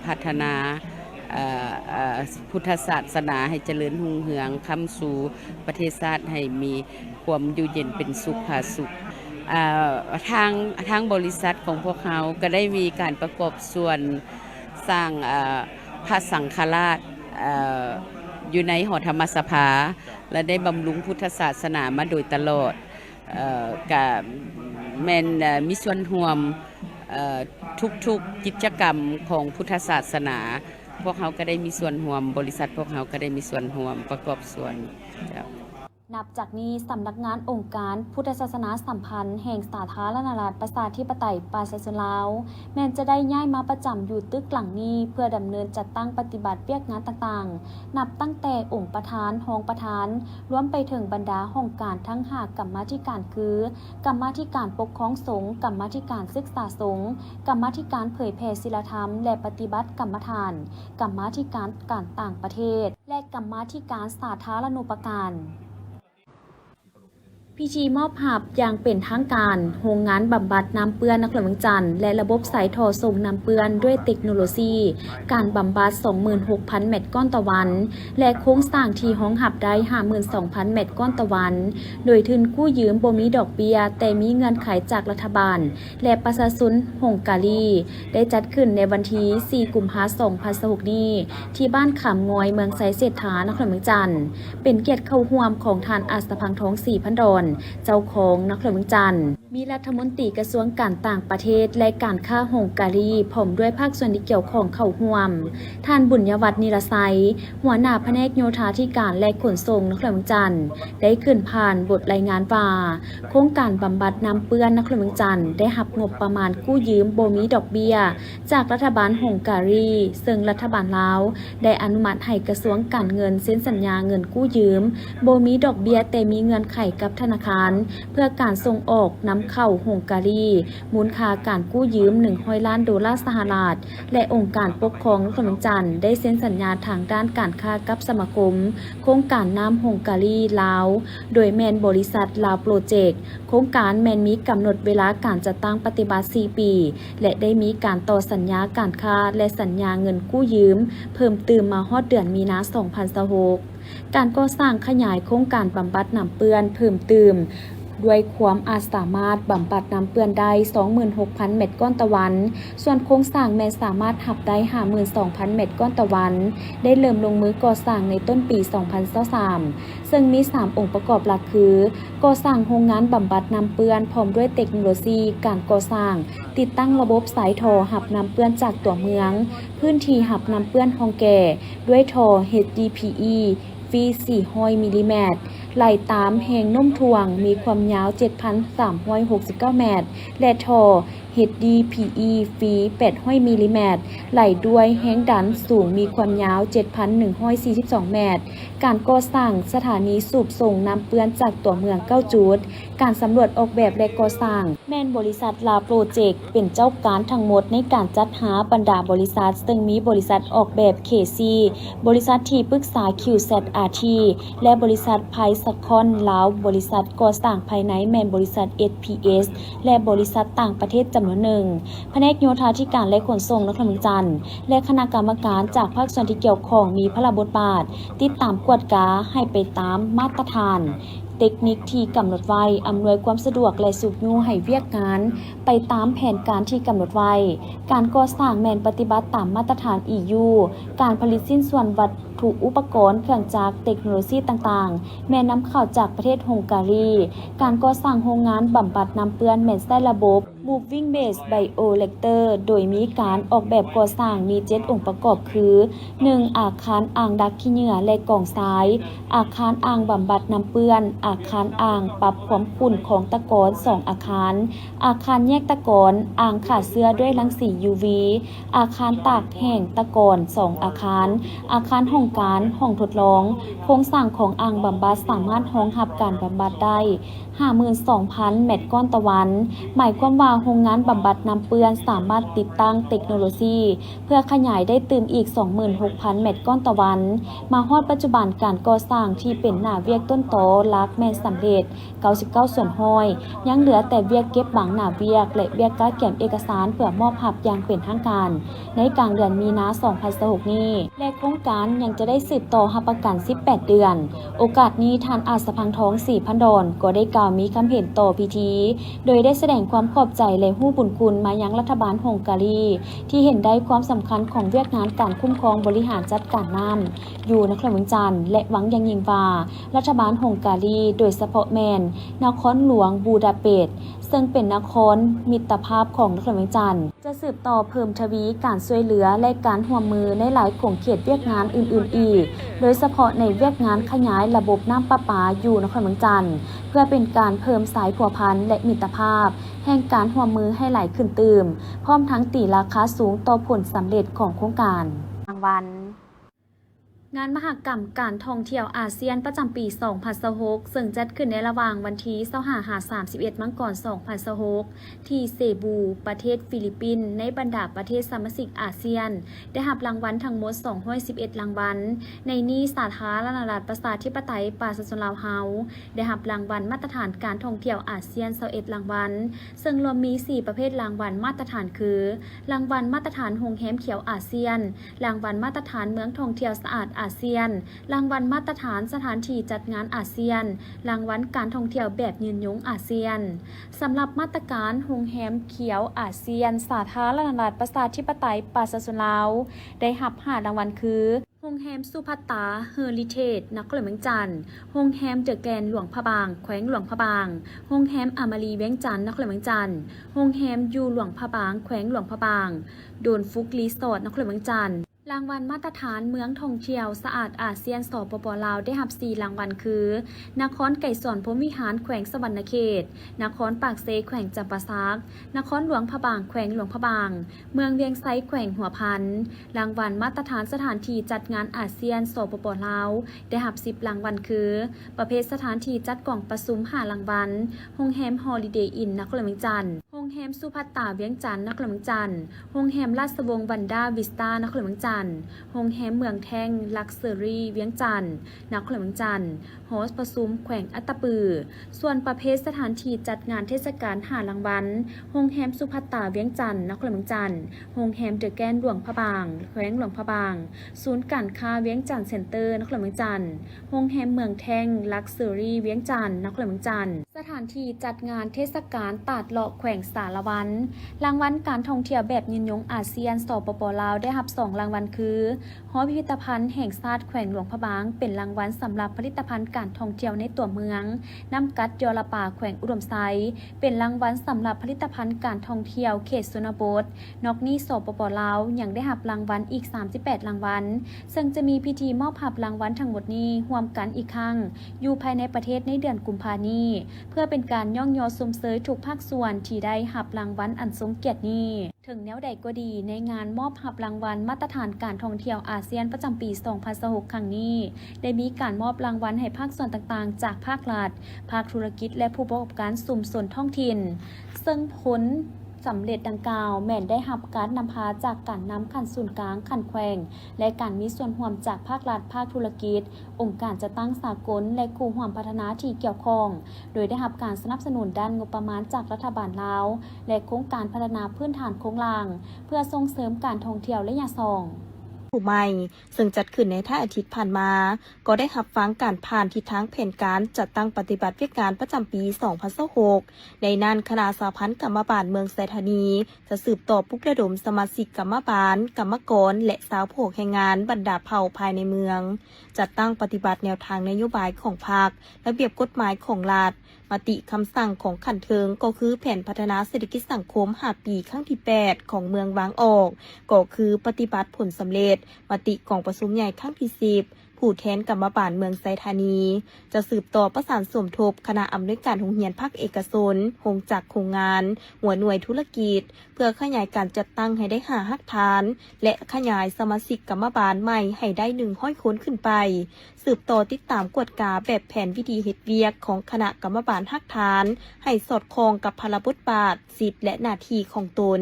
พัฒนาพุทธศาสนาให้เจริญรุ่งเรืองคำสู่ประเทศชาติให้มีความอยู่เย็นเป็นสุขผาสุขทางบริษัทของพวกเขาก็ได้มีการประกอบส่วนสร้างพระสังฆราชอยู่ในหอธรรมสภาและได้บำรุงพุทธศาสนามาโดยตลอดกับแมนมีส่วนร่วมทุกกิจกรรมของพุทธศาสนาพวกเขาก็ได้มีส่วนร่วมบริษัทพวกเขาก็ได้มีส่วนร่วมประกอบส่วนนับจากนี้สำนักงานองค์การพุทธศาสนาสัมพันธ์แห่งสาธารณรัฐประชาธิปไตยประชาชนลาวแม้นจะได้ย้ายมาประจำอยู่ตึกหลังนี้เพื่อดำเนินจัดตั้งปฏิบัติเวียกงานต่างๆนับตั้งแต่องค์ประธานรองประธานรวมไปถึงบรรดาห้องการทั้ง5กรรมาธิการคือกรรมาธิการปกครองสงฆ์กรรมาธิการศึกษาสงฆ์กรรมาธิการเผยแผ่ศีลธรรมและปฏิบัติกรรมฐานกรรมาธิการการต่างประเทศและกรรมาธิการสาธารณูปการพิธีมอบหับอย่างเป็นทางการโรงงานบำบัดน้ำเปื้อนนครหลวงจันทร์และระบบสายท่อส่งน้ำเปื้อนด้วยเทคโนโลยีการบำบัด 26,000 เม็ดก้อนต่อวันและโครงสร้างที่ห้องหับได้ 52,000 เม็ดก้อนต่อวันโดยทุนกู้ยืมบ่มีดอกเบี้ยแต่มีเงื่อนไขจากรัฐบาลและประชาชนฮงการีได้จัดขึ้นในวันที่4กุมภาพันธ์2026นี้ที่บ้านขามงอยเมืองไสเศรษฐานครหลวงจันทร์เป็นเกียรติเข้าร่วมของท่านอัศพังทองศรีพันดรเจ้าของนครหลวงจันทร์มีรัฐมนตรีกระทรวงการต่างประเทศและการค้าฮงการีพร้อมด้วยภาคส่วนที่เกี่ยวข้องเข้าร่วมท่านบุญยวัฒน์นิรไสหัวหน้าแผนกโยธาธิการและขนส่งนครหลวงจันทร์ได้ขึ้นผ่านบทรายงานว่าโครงการบำบัดน้ำเปื้อนนครหลวงจันทร์ได้รับงบประมาณกู้ยืมบ่มีดอกเบี้ยจากรัฐบาลฮงการีซึ่งรัฐบาลลาวได้อนุมัติให้กระทรวงการเงินเซ็นสัญญาเงินกู้ยืมบ่มีดอกเบี้ยแต่มีเงื่อนไขกับธนาคารเพื่อการส่งออกนำเข้าฮงการีมูลค่าการกู้ยืม$100 ล้านสหรัฐและองค์การปกครองนครหลวงจันทร์ได้เซ็นสัญญาทางด้านการค้ากับสมาคมโครงการน้ำฮงการีลาวโดยแมนบริษัทลาวโปรเจกต์โครงการแมนมีกำหนดเวลาการจัดตั้งปฏิบัติ4 ปีและได้มีการต่อสัญญาการค้าและสัญญาเงินกู้ยืมเพิ่มเติมมาฮอดเดือนมีนาคม2026การก่อสร้างขยายโครงการบำบัดน้ำเปื้อนเพิ่มเติมด้วยความอาจสามารถบำบัดน้ำเปื้อนได้ 26,000 เม็ดก้อนต่อวันส่วนโครงสร้างแม้สามารถหับได้ 52,000 เม็ดก้อนต่อวันได้เริ่มลงมือก่อสร้างในต้นปี 2023ซึ่งมี3องค์ประกอบหลักคือก่อสร้างโรงงานบำบัดน้ำเปื้อนพร้อมด้วยเทคโนโลยีการก่อสร้างติดตั้งระบบสายท่อหับน้ำเปื้อนจากตัวเมืองพื้นที่หับน้ำเปื้อนฮองแก่ด้วยท่อ HDPE ฟี400 มิลลิเมตรไหลตามแหงนุ่มถ่วงมีความยาว 7,369 เมตรและท่อ HDPE ฟี800 มิลลิเมตรไหลด้วยแหงดันสูงมีความยาว 7,142 เมตรการก่อสร้างสถานีสูบส่งน้ำเปื้อนจากตัวเมือง9 จุดการสำรวจออกแบบและก่อสร้างแม่นบริษัทลาวโปรเจกต์เป็นเจ้าการทั้งหมดในการจัดหาบรรดาบริษัทซึ่งมีบริษัทออกแบบ KC บริษัทที่ปรึกษา QZRT และบริษัทไพสคอนลาวบริษัทก่อสร้างภายในแม่นบริษัท SPS และบริษัทต่างประเทศจำ ำนวนหนึ่งแผนกโยธาธิการและขนส่งนครหลวงจันทร์และคณะกรรมการจากภาคส่วนที่เกี่ยวข้องมีพระบทบาทติดตามกวดกาให้ไปตามมาตรฐานเทคนิคที่กำหนดไว้อำนวยความสะดวกและสุขยูให้เวียกงานไปตามแผนการที่กำหนดไว้การก่อสร้างแม่นปฏิบัติตามมาตรฐาน EU การผลิตสิ้นส่วนวัตถุอุปกรณ์เครื่องจักรเทคโนโลยีต่างๆแม่นำเข้าจากประเทศฮังการีการก่อสร้างโรงงานบำบัดน้ำเปื้อนแม่นใช้ระบบ Moving Base Bioreactor โดยมีการออกแบบก่อสร้างมี7องค์ประกอบคือ 1. อาคารอ่างดักขี้เหงื่อและกองทรายอาคารอ่างบำบัดน้ำเปื้อนอาคารอ่างปรับความขุ่นของตะกอน2อาคารอาคารแยกตะกอนอ่างขาเสื้อด้วยรังสี UV อาคารตากแห้งตะกอน2อาคารอาคารห้องการห้องทดลองโครงสร้างของอ่างบำบัดสามารถรองรับการบำบัดได้ 52,000 เมตรก้อนต่อวันหมายความว่าโรงงานบำบัดน้ำเปื้อนสามารถติดตั้งเทคโนโลยีเพื่อขยายได้ตื่มอีก 26,000 เมตรก้อนต่อวันมาฮอดปัจจุบันการก่อสร้างที่เป็นหน้าเวียกต้นโตลักแม่นสำเร็จ 99 ส่วนห้อยยังเหลือแต่เวียกเก็บบางหน้าเวียกและเวียกการเก็บเอกสารเพื่อมอบรับอย่างเป็นทางการในกลางเดือนมีนา 2026 นี้และโครงการยังจะได้สืบต่อรับประกัน 18 เดือนโอกาสนี้ท่านอาจสะพังทอง 4,000 ดอนก็ได้กล่าวมีคำเห็นต่อพิธีโดยได้แสดงความขอบใจและฮู้บุญคุณมายังรัฐบาลฮังการีที่เห็นได้ความสำคัญของเวียกงานการคุ้มครองบริหารจัดการน้ำอยู่นครหลวงจันทร์และหวังอย่างยิ่งว่ารัฐบาลฮังการีโดยเฉพาะแมนนครหลวงบูดาเปสต์ซึ่งเป็นนครมิตรภาพของนครหลวงจันทร์จะสืบต่อเพิ่มทวีการช่วยเหลือและการร่วมมือในหลายโครงเขตเวียกงานอื่นๆอีกโดยเฉพาะในเวียกงานขยายระบบน้ำประปาอยู่นครหลวงจันทร์เพื่อเป็นการเพิ่มสายผัวพันและมิตรภาพแห่งการร่วมมือให้หลายขึ้นตื่มพร้อมทั้งตีราคาสูงต่อผลสำเร็จของโครงการรางวัลงานมหกรรมการท่องเที่ยวอาเซียนประจำปี 2026 ซึ่งจัดขึ้นในระหว่างวันที่25-31 มังกร 2026 ที่เซบู ประเทศฟิลิปปินส์ในบรรดาประเทศสมาชิกอาเซียนได้รับรางวัลทั้งหมด211รางวัลในนี้สาธารณรัฐประชาธิปไตยประชาชนลาวเฮาได้รับรางวัลมาตรฐานการท่องเที่ยวอาเซียน21รางวัลซึ่งรวมมี4ประเภทรางวัลมาตรฐานคือรางวัลมาตรฐานโรงแรมเขียวอาเซียนรางวัลมาตรฐานเมืองท่องเที่ยวสะอาดอาเซียนรางวัลมาตรฐานสถานที่จัดงานอาเซียนรางวัลการท่องเที่ยวแบบยืนยงอาเซียนสำหรับมาตรการโรงแรมเขียวอาเซียนสาธารณรัฐประชาธิปไตยประชาชนลาวได้รับ5รางวัลคือโรงแรมสุภัตตาเฮอริเทจนครหลวงจันทร์โรงแรมเดอะแกรนด์หลวงพระบางแขวงหลวงพระบางโรงแรมอามารีเวียงจันทร์นครหลวงจันทร์โรงแรมยูหลวงพระบางแขวงหลวงพระบางโดนฟุกรีสอร์ทนครหลวงจันทร์รางวัลมาตรฐานเมืองท่องเที่ยวสะอาดอาเซียนสปป.ลาวได้รับ4รางวัลคือนครไก่สอนพรหมวิหารแขวงสวรรณเขตนครปากเซแขวงจำปาสักนครหลวงพระบางแขวงหลวงพระบางเมืองเวียงไซแขวงหัวพันรางวัลมาตรฐานสถานที่จัดงานอาเซียนสปป.ลาวได้รับ10รางวัลคือประเภทสถานที่จัดกล่องประชุม5รางวัลโรงแรมฮอลิเดย์อินนครหลวงจันทร์โรงแรมสุภัตตาเวียงจันทร์นครหลวงจันทร์โรงแรมราชวงศ์วันด้าวิสตานครหลวงจันทร์โรงแรมเมืองแท่งลักเซอรี่เวียงจันทร์นครหลวงจันทร์โฮสประชุมแขวงอัตตปือส่วนประเภทสถานที่จัดงานเทศกาล5รางวัลโรงแรมสุภัตตาเวียงจันทร์นครหลวงจันทร์โรงแรมเดอะแกรนด์หลวงพระบางแขวงหลวงพระบางศูนย์การค้าเวียงจันทร์เซ็นเตอร์นครหลวงจันทร์โรงแรมเมืองแท่งลักเซอรี่เวียงจันทร์นครหลวงจันทร์สถานที่จัดงานเทศกาลตาดเลาะแขวงสารวันรางวัลการท่องเที่ยวแบบยืนยงอาเซียนสปป.ลาวได้รับ2รางวัลคือหอพิพิธภัณฑ์แห่งชาติแขวงหลวงพระบางเป็นรางวัลสำหรับผลิตภัณฑ์การท่องเที่ยวในตัวเมืองน้ำกัดยอระป่าแขวงอุดมไซเป็นรางวัลสำหรับผลิตภัณฑ์การท่องเที่ยวเขตชนบทนอกนี้สปป.ลาวยังได้รับรางวัลอีก38รางวัลซึ่งจะมีพิธีมอบรับรางวัลทั้งหมดนี้รวมกันอีกครั้งอยู่ภายในประเทศในเดือนกุมภาพันธ์นี้เพื่อเป็นการย่องยอชมเชยทุกภาคส่วนที่ได้รับรางวัลอันทรงเกียรตินี้ถึงแนวใดก็ดีในงานมอบรับรางวัลมาตรฐานการท่องเที่ยวอาเซียนประจำปี 2026 ครั้งนี้ได้มีการมอบรางวัลให้ภาคส่วนต่างๆจากภาครัฐภาคธุรกิจและผู้ประกอบการชุมชนท้องถิ่นซึ่งผล สำเร็จดังกล่าวแม่นได้รับการนำพาจากการนำขันศูนย์กลางขันแขวงและการมีส่วนร่วมจากภาครัฐภาคธุรกิจองค์การจัดตั้งสากลและคู่ร่วมพัฒนาที่เกี่ยวข้องโดยได้รับการสนับสนุนด้านงบประมาณจากรัฐบาลลาวและโครงการพัฒนาพื้นฐานโครงล่างเพื่อส่งเสริมการท่องเที่ยวระยะ2ผู้ใหม่ซึ่งจัดขึ้นในท่าอาทิตย์ผ่านมาก็ได้รับฟังการผ่านทิศทางแผนการจัดตั้งปฏิบัติวิการประจำปี 2026 ในนั้นคณะสหพันธ์กรรมบาลเมืองไซธานีจะสืบต่อปลุกระดมสมาชิกกรรมบาลกรรมกรและสาวโภคแรงงานบรรดาเผ่าภายในเมืองจัดตั้งปฏิบัติแนวทางนโยบายของพรรคระเบียบกฎหมายของรัฐมติคำสั่งของขันเทิงก็คือแผนพัฒนาเศรษฐกิจสังคม5 ปีครั้งที่ 8 ของเมืองบางออกก็คือปฏิบัติผลสำเร็จมติกองประชุมใหญ่ครั้งที่ 10 ผู้แทนกรรมบาลเมืองไซธานีจะสืบต่อประสานสมทบคณะอำนวยการโรงเรียนภาคเอกชนโรงจักรโครงงานหัวหน่วยธุรกิจเพื่อขยายการจัดตั้งให้ได้5 ฮักฐานและขยายสมาชิกกรรมบาลใหม่ให้ได้100 คนขึ้นไปสืบต่อติดตามกวดกาแบบแผนวิธีเฮ็ดเวียกของคณะกรรมบาลฮักฐานให้สอดคล้องกับพระบทบาทสิทธิและหน้าที่ของตน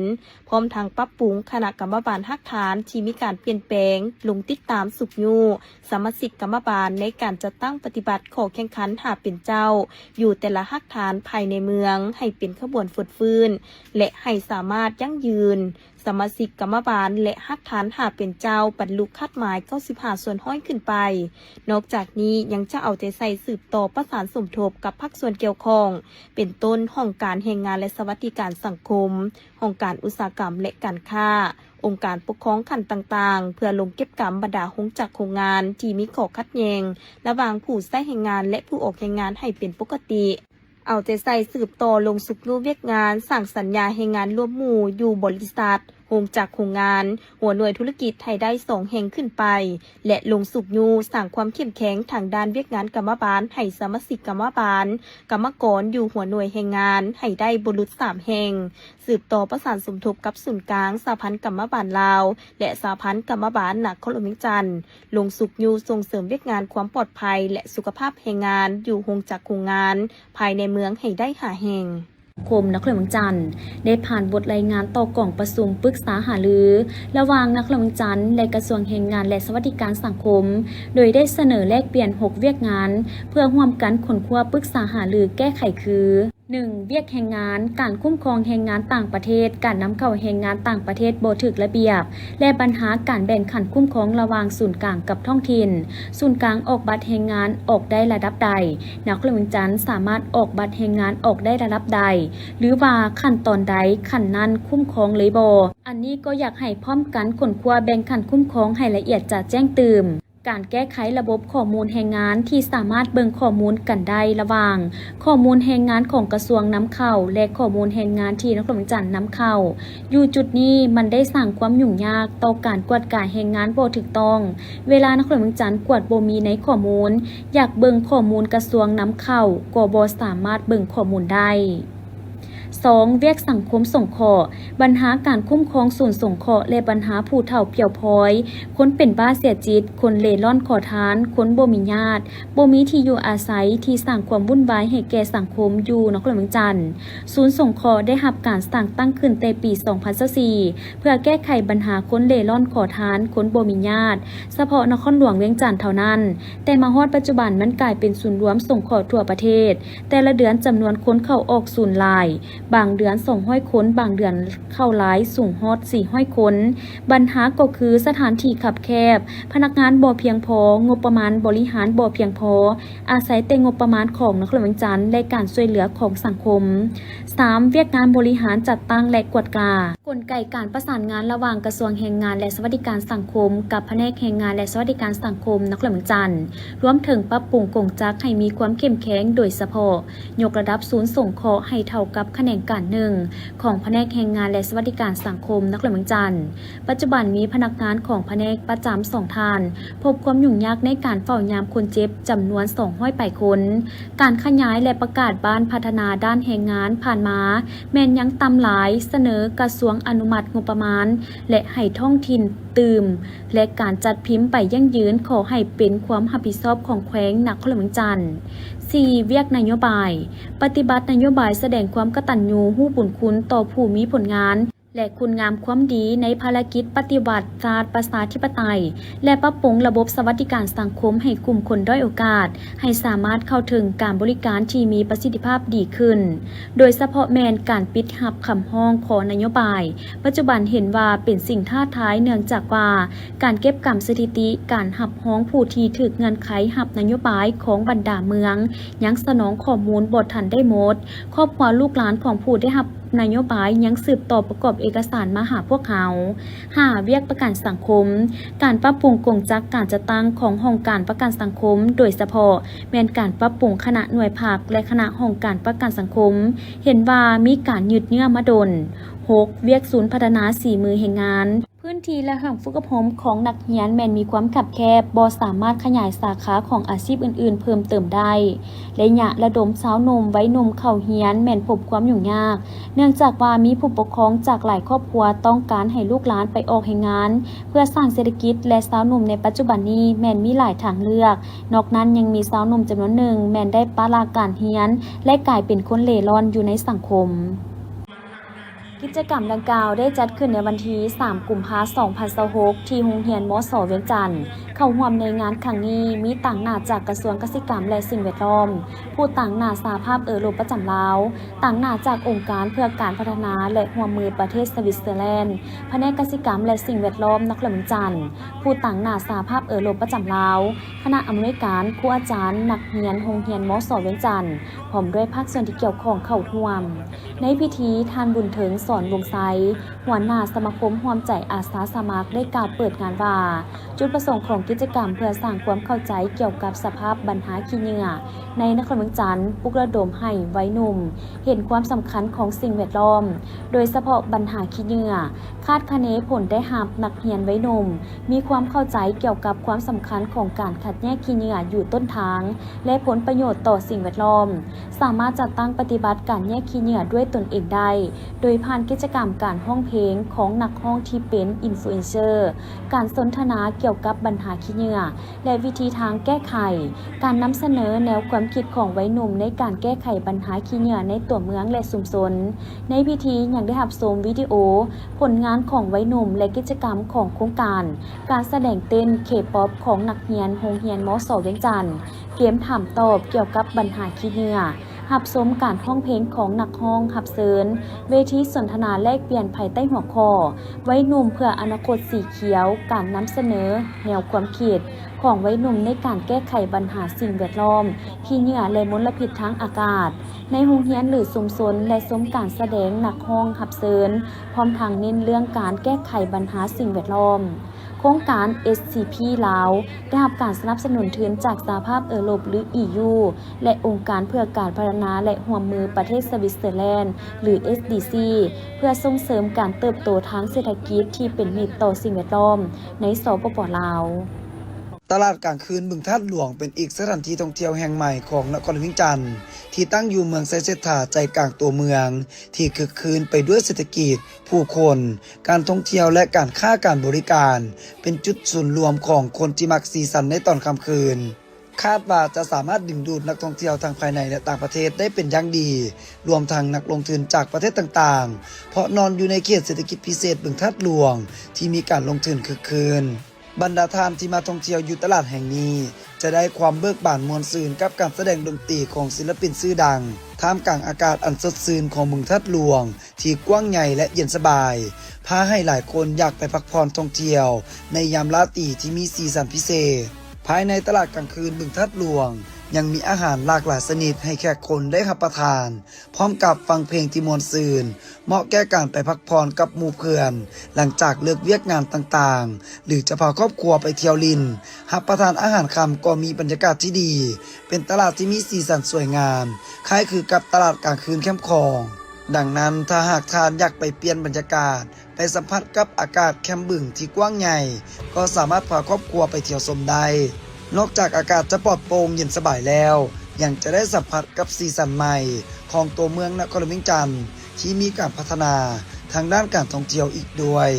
พร้อมทางปรับปรุงคณะกรรมบาลฮักฐานที่มีการเปลี่ยนแปลงลงติดตามสุขยูสมาชิกกรรมบาลในการจัดตั้งปฏิบัติขอแข่งขันหาเป็นเจ้าอยู่แต่ละฮักฐานภายในเมืองให้เป็นขบวนฝึกฟื้นและให้สามารถยั่งยืนสมาชิกกรรมบาลและฮักฐานหาเป็นเจ้าบรรลุคาดหมาย95 ส่วนห้อยขึ้นไปนอกจากนี้ยังจะเอาใจใส่สืบต่อประสานสมทบกับภาคส่วนเกี่ยวข้องเป็นต้นห้องการแรงงานและสวัสดิการสังคมห้องการอุตสาหกรรมและการค้าองค์การปกครองขั้นต่างๆเพื่อลงเก็บกรรมบรรดาโรงจักรโครงงานที่มีข้อขัดแย้งระหว่างผู้ใช้แรงงานและผู้ออกแรงงานให้เป็นปกติเอาใจใส่สืบต่อลงสุขรูปเวียกงานสั่งสัญญาแรงงานร่วมหมู่อยู่บริษัทโฮมจากโครงงานหัวหน่วยธุรกิจไทยได้2 แห่งขึ้นไปและลงสุขยูสร้างความเข้มแข็งทางด้านเวียกงานกรรมบาลให้สมาชิกกรรมบาลกรรมกรอยู่หัวหน่วยแรงงานให้ได้บรรลุ3 แห่งสืบต่อประสานสมทบกับศูนย์กลางสหพันธ์กรรมบาลลาวและสหพันธ์กรรมบาลนครหลวงจันทร์ลงสุขยูส่งเสริมเวียกงานความปลอดภัยและสุขภาพแรงงานอยู่โฮมจากโครงงานภายในเมืองให้ได้5 แห่งคมนครหลวงจันทร์ได้ผ่านบทรายงานต่อกล่องประชุมปรึกษาหารือระหว่างนครหลวงจันทร์และกระทรวงแรงงานและสวัสดิการสังคมโดยได้เสนอแลกเปลี่ยน6 เวียกงานเพื่อร่วมกันขนคว้าปรึกษาหารือแก้ไขคือ 1. เวียกแรงงานการคุ้มครองแรงงานต่างประเทศการนำเข้าแรงงานต่างประเทศบ่ถูกระเบียบและปัญหาการแบ่งขันคุ้มครองระหว่างศูนย์กลางกับท้องถิ่นศูนย์กลางออกบัตรแรงงานออกได้ระดับใดนครหลวงจันทร์สามารถออกบัตรแรงงานออกได้ระดับใดหรือว่าขั้นตอนใดขั้นนั้นคุ้มครองเลยบ่อันนี้ก็อยากให้พร้อมกันขนคว้าแบ่งขันคุ้มครองให้ละเอียดจะแจ้งเตือนการแก้ไขระบบข้อมูลแรงงานที่สามารถเบิ่งข้อมูลกันได้ระหว่างข้อมูลแรงงานของกระทรวงนำเข้าและข้อมูลแรงงานที่นครหลวงจันทร์นำเข้าอยู่จุดนี้มันได้สร้างความยุ่งยากต่อการกวดกาแรงงานบ่ถูกต้องเวลานครหลวงจันทร์กวดบ่มีในข้อมูลอยากเบิ่งข้อมูลกระทรวงนำเข้าก็บ่สามารถเบิ่งข้อมูลได้2. เวียกสังคมสงเคราะห์ปัญหาการคุ้มครองศูนย์สงเคราะห์และปัญหาผู้เฒ่าเปี่ยวพลอยคนเป็นบ้าเสียจิตคนเล่ร่อนขอทานคนบ่มีญาติบ่มีที่อยู่อาศัยที่สร้างความวุ่นวายให้แก่สังคมอยู่นครหลวงจันทร์ศูนย์สงเคราะห์ได้รับการสร้างตั้งขึ้นในปี 2024 เพื่อแก้ไขปัญหาคนเล่ร่อนขอทานคนบ่มีญาติเฉพาะนครหลวงเวียงจันทร์เท่านั้นแต่มาฮอดปัจจุบันมันกลายเป็นศูนย์รวมสงเคราะห์ทั่วประเทศแต่ละเดือนจำนวนคนเข้าออกศูนย์หลายบางเดือน200 คนบางเดือนเข้าหลายสูงฮอด400 คนปัญหาก็คือสถานที่คับแคบพนักงานบ่เพียงพองบประมาณบริหารบ่เพียงพออาศัยแต่งบประมาณของนครหลวงเวียงจันทร์และการช่วยเหลือของสังคม 3. เวียกงานบริหารจัดตั้งและกวดกากลไกการประสานงานระหว่างกระทรวงแรงงานและสวัสดิการสังคมกับแผนกแรงงานและสวัสดิการสังคมนครหลวงเวียงจันทร์รวมถึงปรับปรุงกงจักรให้มีความเข้มแข็งโดยเฉพาะยกระดับศูนย์สงเคราะห์ให้เท่ากับแขนงการหนึ่งของแผนกแรงงานและสวัสดิการสังคมนครหลวงเวียงจันทร์ปัจจุบันมีพนักงานของแผนกประจำ2 ท่านพบความยุ่งยากในการเฝ้ายามคนเจ็บจำนวน200 คนการขยายและประกาศบ้านพัฒนาด้านแรงงานผ่านมาแม้นยังต่ำหลายเสนอกระทรวงอนุมัติงบประมาณและให้ท้องถิ่น ตืมและการจัดพิมพ์ไปยั่งยืนขอให้เป็นความรับผิดชอบของแขวงนครหลวงจันทร์ 4. เวียกนโยบายปฏิบัตินโยบายแสดงความกตัญญูฮู้บุญคุณต่อผู้มีผลงานและคุณงามความดีในภารกิจปฏิวัติศาสตร์ประชาธิปไตยและปรับปรุงระบบสวัสดิการสังคมให้กลุ่มคนด้อยโอกาสให้สามารถเข้าถึงการบริการที่มีประสิทธิภาพดีขึ้นโดยเฉพาะแมนการปิดหับคำห้องของนโยบายปัจจุบันเห็นว่าเป็นสิ่งท้าทายเนื่องจากว่าการเก็บกำสถิติการหับห้องผู้ที่ถึกเงื่อนไขหับนโยบายของบรรดาเมืองยังสนองข้อมูลบททันได้หมดครอบครัวลูกหลานของผู้ได้หับนโยบายยังสืบต่อประกอบเอกสารมาหาพวกเขา5. เวียกประกันสังคมการปรับปรุงกงจักรการจัดตั้งของห้องการประกันสังคมโดยเฉพาะแม้นการปรับปรุงคณะหน่วยภาคและคณะห้องการประกันสังคมเห็นว่ามีการยืดเยื้อมาดน 6. เวียกศูนย์พัฒนา4มือแห่งงานพื้นที่และห้องฝึกอบรมของนักเรียนแม้นมีความคับแคบบ่สามารถขยายสาขาของอาชีพอื่นๆเพิ่มเติมได้และยะระดมสาวหนุ่มไว้หนุ่มเข้าเรียนแม้นพบความยุ่งยากเนื่องจากว่ามีผู้ปกครองจากหลายครอบครัวต้องการให้ลูกหลานไปออกแรงงานเพื่อสร้างเศรษฐกิจและสาวหนุ่มในปัจจุบันนี้แม้นมีหลายทางเลือกนอกนั้นยังมีสาวหนุ่มจำนวนหนึ่งแม้นได้ปราการเรียนและกลายเป็นคนเล่ร่อนอยู่ในสังคมกิจกรรมดังกล่าวได้จัดขึ้นในวันที่ 3 กุมภาพันธ์ 2026 ที่โรงเรียนมส.เวียงจันทน์เข้าร่วมในงานครั้งนี้มีต่างหน้าจากกระทรวงเกษตรกรรมและสิ่งแวดล้อมผู้ต่างหน้าสหภาพโลกประจำลาวต่างหน้าจากองค์การเพื่อการพัฒนาและร่วมมือประเทศสวิตเซอร์แลนด์แผนกเกษตรกรรมและสิ่งแวดล้อมนครหลวงเวียงจันทน์ผู้ต่างหน้าสหภาพโลกประจำลาวคณะอำนวยการครูอาจารย์นักเรียนโรงเรียนมส.เวียงจันทน์พร้อมด้วยภาคส่วนที่เกี่ยวข้องเข้าร่วมในพิธีท่านบุญถึงสอนวงไซหัวหน้าสมาคมร่วมใจอาสาสมัครได้กล่าวเปิดงานว่าจุดประสงค์ของกิจกรรมเพื่อสร้างความเข้าใจเกี่ยวกับสภาพปัญหาขี้เหงื่อในนครหลวงจันทน์ปลุกระดมให้วัยหนุ่มเห็นความสำคัญของสิ่งแวดล้อมโดยเฉพาะปัญหาขี้เหงื่อคาดคะเนผลได้หับนักเรียนวัยหนุ่มมีความเข้าใจเกี่ยวกับความสำคัญของการคัดแยกขี้เหงื่ออยู่ต้นทางและผลประโยชน์ต่อสิ่งแวดล้อมสามารถจัดตั้งปฏิบัติการแยกขี้เหงื่อด้วยตนเองได้โดยผ่านกิจกรรมการห้องเพลงของนักห้องที่เป็นอินฟลูเอนเซอร์การสนทนาเกี่ยวกับปัญหาขี้เหงื่อและวิธีทางแก้ไขการนำเสนอแนวความคิดของวัยหนุ่มในการแก้ไขปัญหาขี้เหงื่อในตัวเมืองและชุมชนในพิธียังได้รับชมวิดีโอผลงานของวัยหนุ่มและกิจกรรมของโครงการแสดงเต้นเคป๊อปของนักเรียนโรงเรียนมส.เวียงจันทน์เกมถามตอบเกี่ยวกับปัญหาขี้เหงื่อหับสมการห้องเพลงของนักห้องหับเซินเวทีสนทนาแลกเปลี่ยนภายใต้หัวข้อไว้หนุ่มเพื่ออนาคตสีเขียวการนำเสนอแนวความคิดของไว้หนุ่มในการแก้ไขปัญหาสิ่งแวดล้อมขี้เหงื่อและมลพิษทางอากาศในโรงเรียนหรือชุมชนและสมการแสดงนักห้องหับเซินพร้อมทางเน้นเรื่องการแก้ไขปัญหาสิ่งแวดล้อมโครงการ SCP ลาวได้รับการสนับสนุนทุนจากสหภาพยุโรปหรือ EU และองค์การเพื่อการพัฒนาและร่วมมือประเทศสวิตเซอร์แลนด์หรือ SDC เพื่อส่งเสริมการเติบโตทางเศรษฐกิจที่เป็นมิตรต่อสิ่งแวดล้อมในสปป.ลาวตลาดกลางคืนบึงธาตุหลวงเป็นอีกสถานที่ท่องเที่ยวแห่งใหม่ของนครเวียงจันทน์ที่ตั้งอยู่เมืองไซเซธาใจกลางตัวเมืองที่คึกคืนไปด้วยเศรษฐกิจผู้คนการท่องเที่ยวและการค้าการบริการเป็นจุดศูนย์รวมของคนที่มักสีสันในตอนค่ำคืนคาดว่าจะสามารถดึงดูดนักท่องเที่ยวทั้งภายในและต่างประเทศได้เป็นอย่างดีรวมทั้งนักลงทุนจากประเทศต่างๆเพราะนอนอยู่ในเขตเศรษฐกิจพิเศษบึงธาตุหลวงที่มีการลงทุนคึกคืนบรรดาท่านที่มาท่องเที่ยวอยู่ตลาดแห่งนี้จะได้ความเบิกบานมวลซื่นกับการแสดงดนตรีของศิลปินชื่อดังท่ามกลางอากาศอันสดชื่นของบึงธาตุหลวงที่กว้างใหญ่และเย็นสบายพาให้หลายคนอยากไปพักผ่อนท่องเที่ยวในยามราตรีที่มีสีสันพิเศษภายในตลาดกลางคืนบึงธาตุหลวงยังมีอาหารหลากหลายชนิดให้แขกคนได้รับประทานพร้อมกับฟังเพลงที่ม่วนซื่นเหมาะแก่การไปพักผ่อนกับหมู่เพื่อนหลังจากเลิกเวียกงานต่างๆหรือจะพาครอบครัวไปเที่ยวลินรับประทานอาหารค่ำก็มีบรรยากาศที่ดีเป็นตลาดที่มีสีสันสวยงามคล้ายคือกับตลาดกลางคืนแคมป์คลองดังนั้นถ้าหากท่านอยากไปเปลี่ยนบรรยากาศไปสัมผัสกับอากาศแคมป์บึงที่กว้างใหญ่ก็สามารถพาครอบครัวไปเที่ยวชมได้นอกจากอากาศจะปลอดโปร่งเย็นสบายแล้วยังจะได้สัมผัสกับสีสันใหม่ของตัวเมืองนครเวียงจันทน์ที่มีการพัฒนาทางด้านการท่องเที่ยวอีกด้วย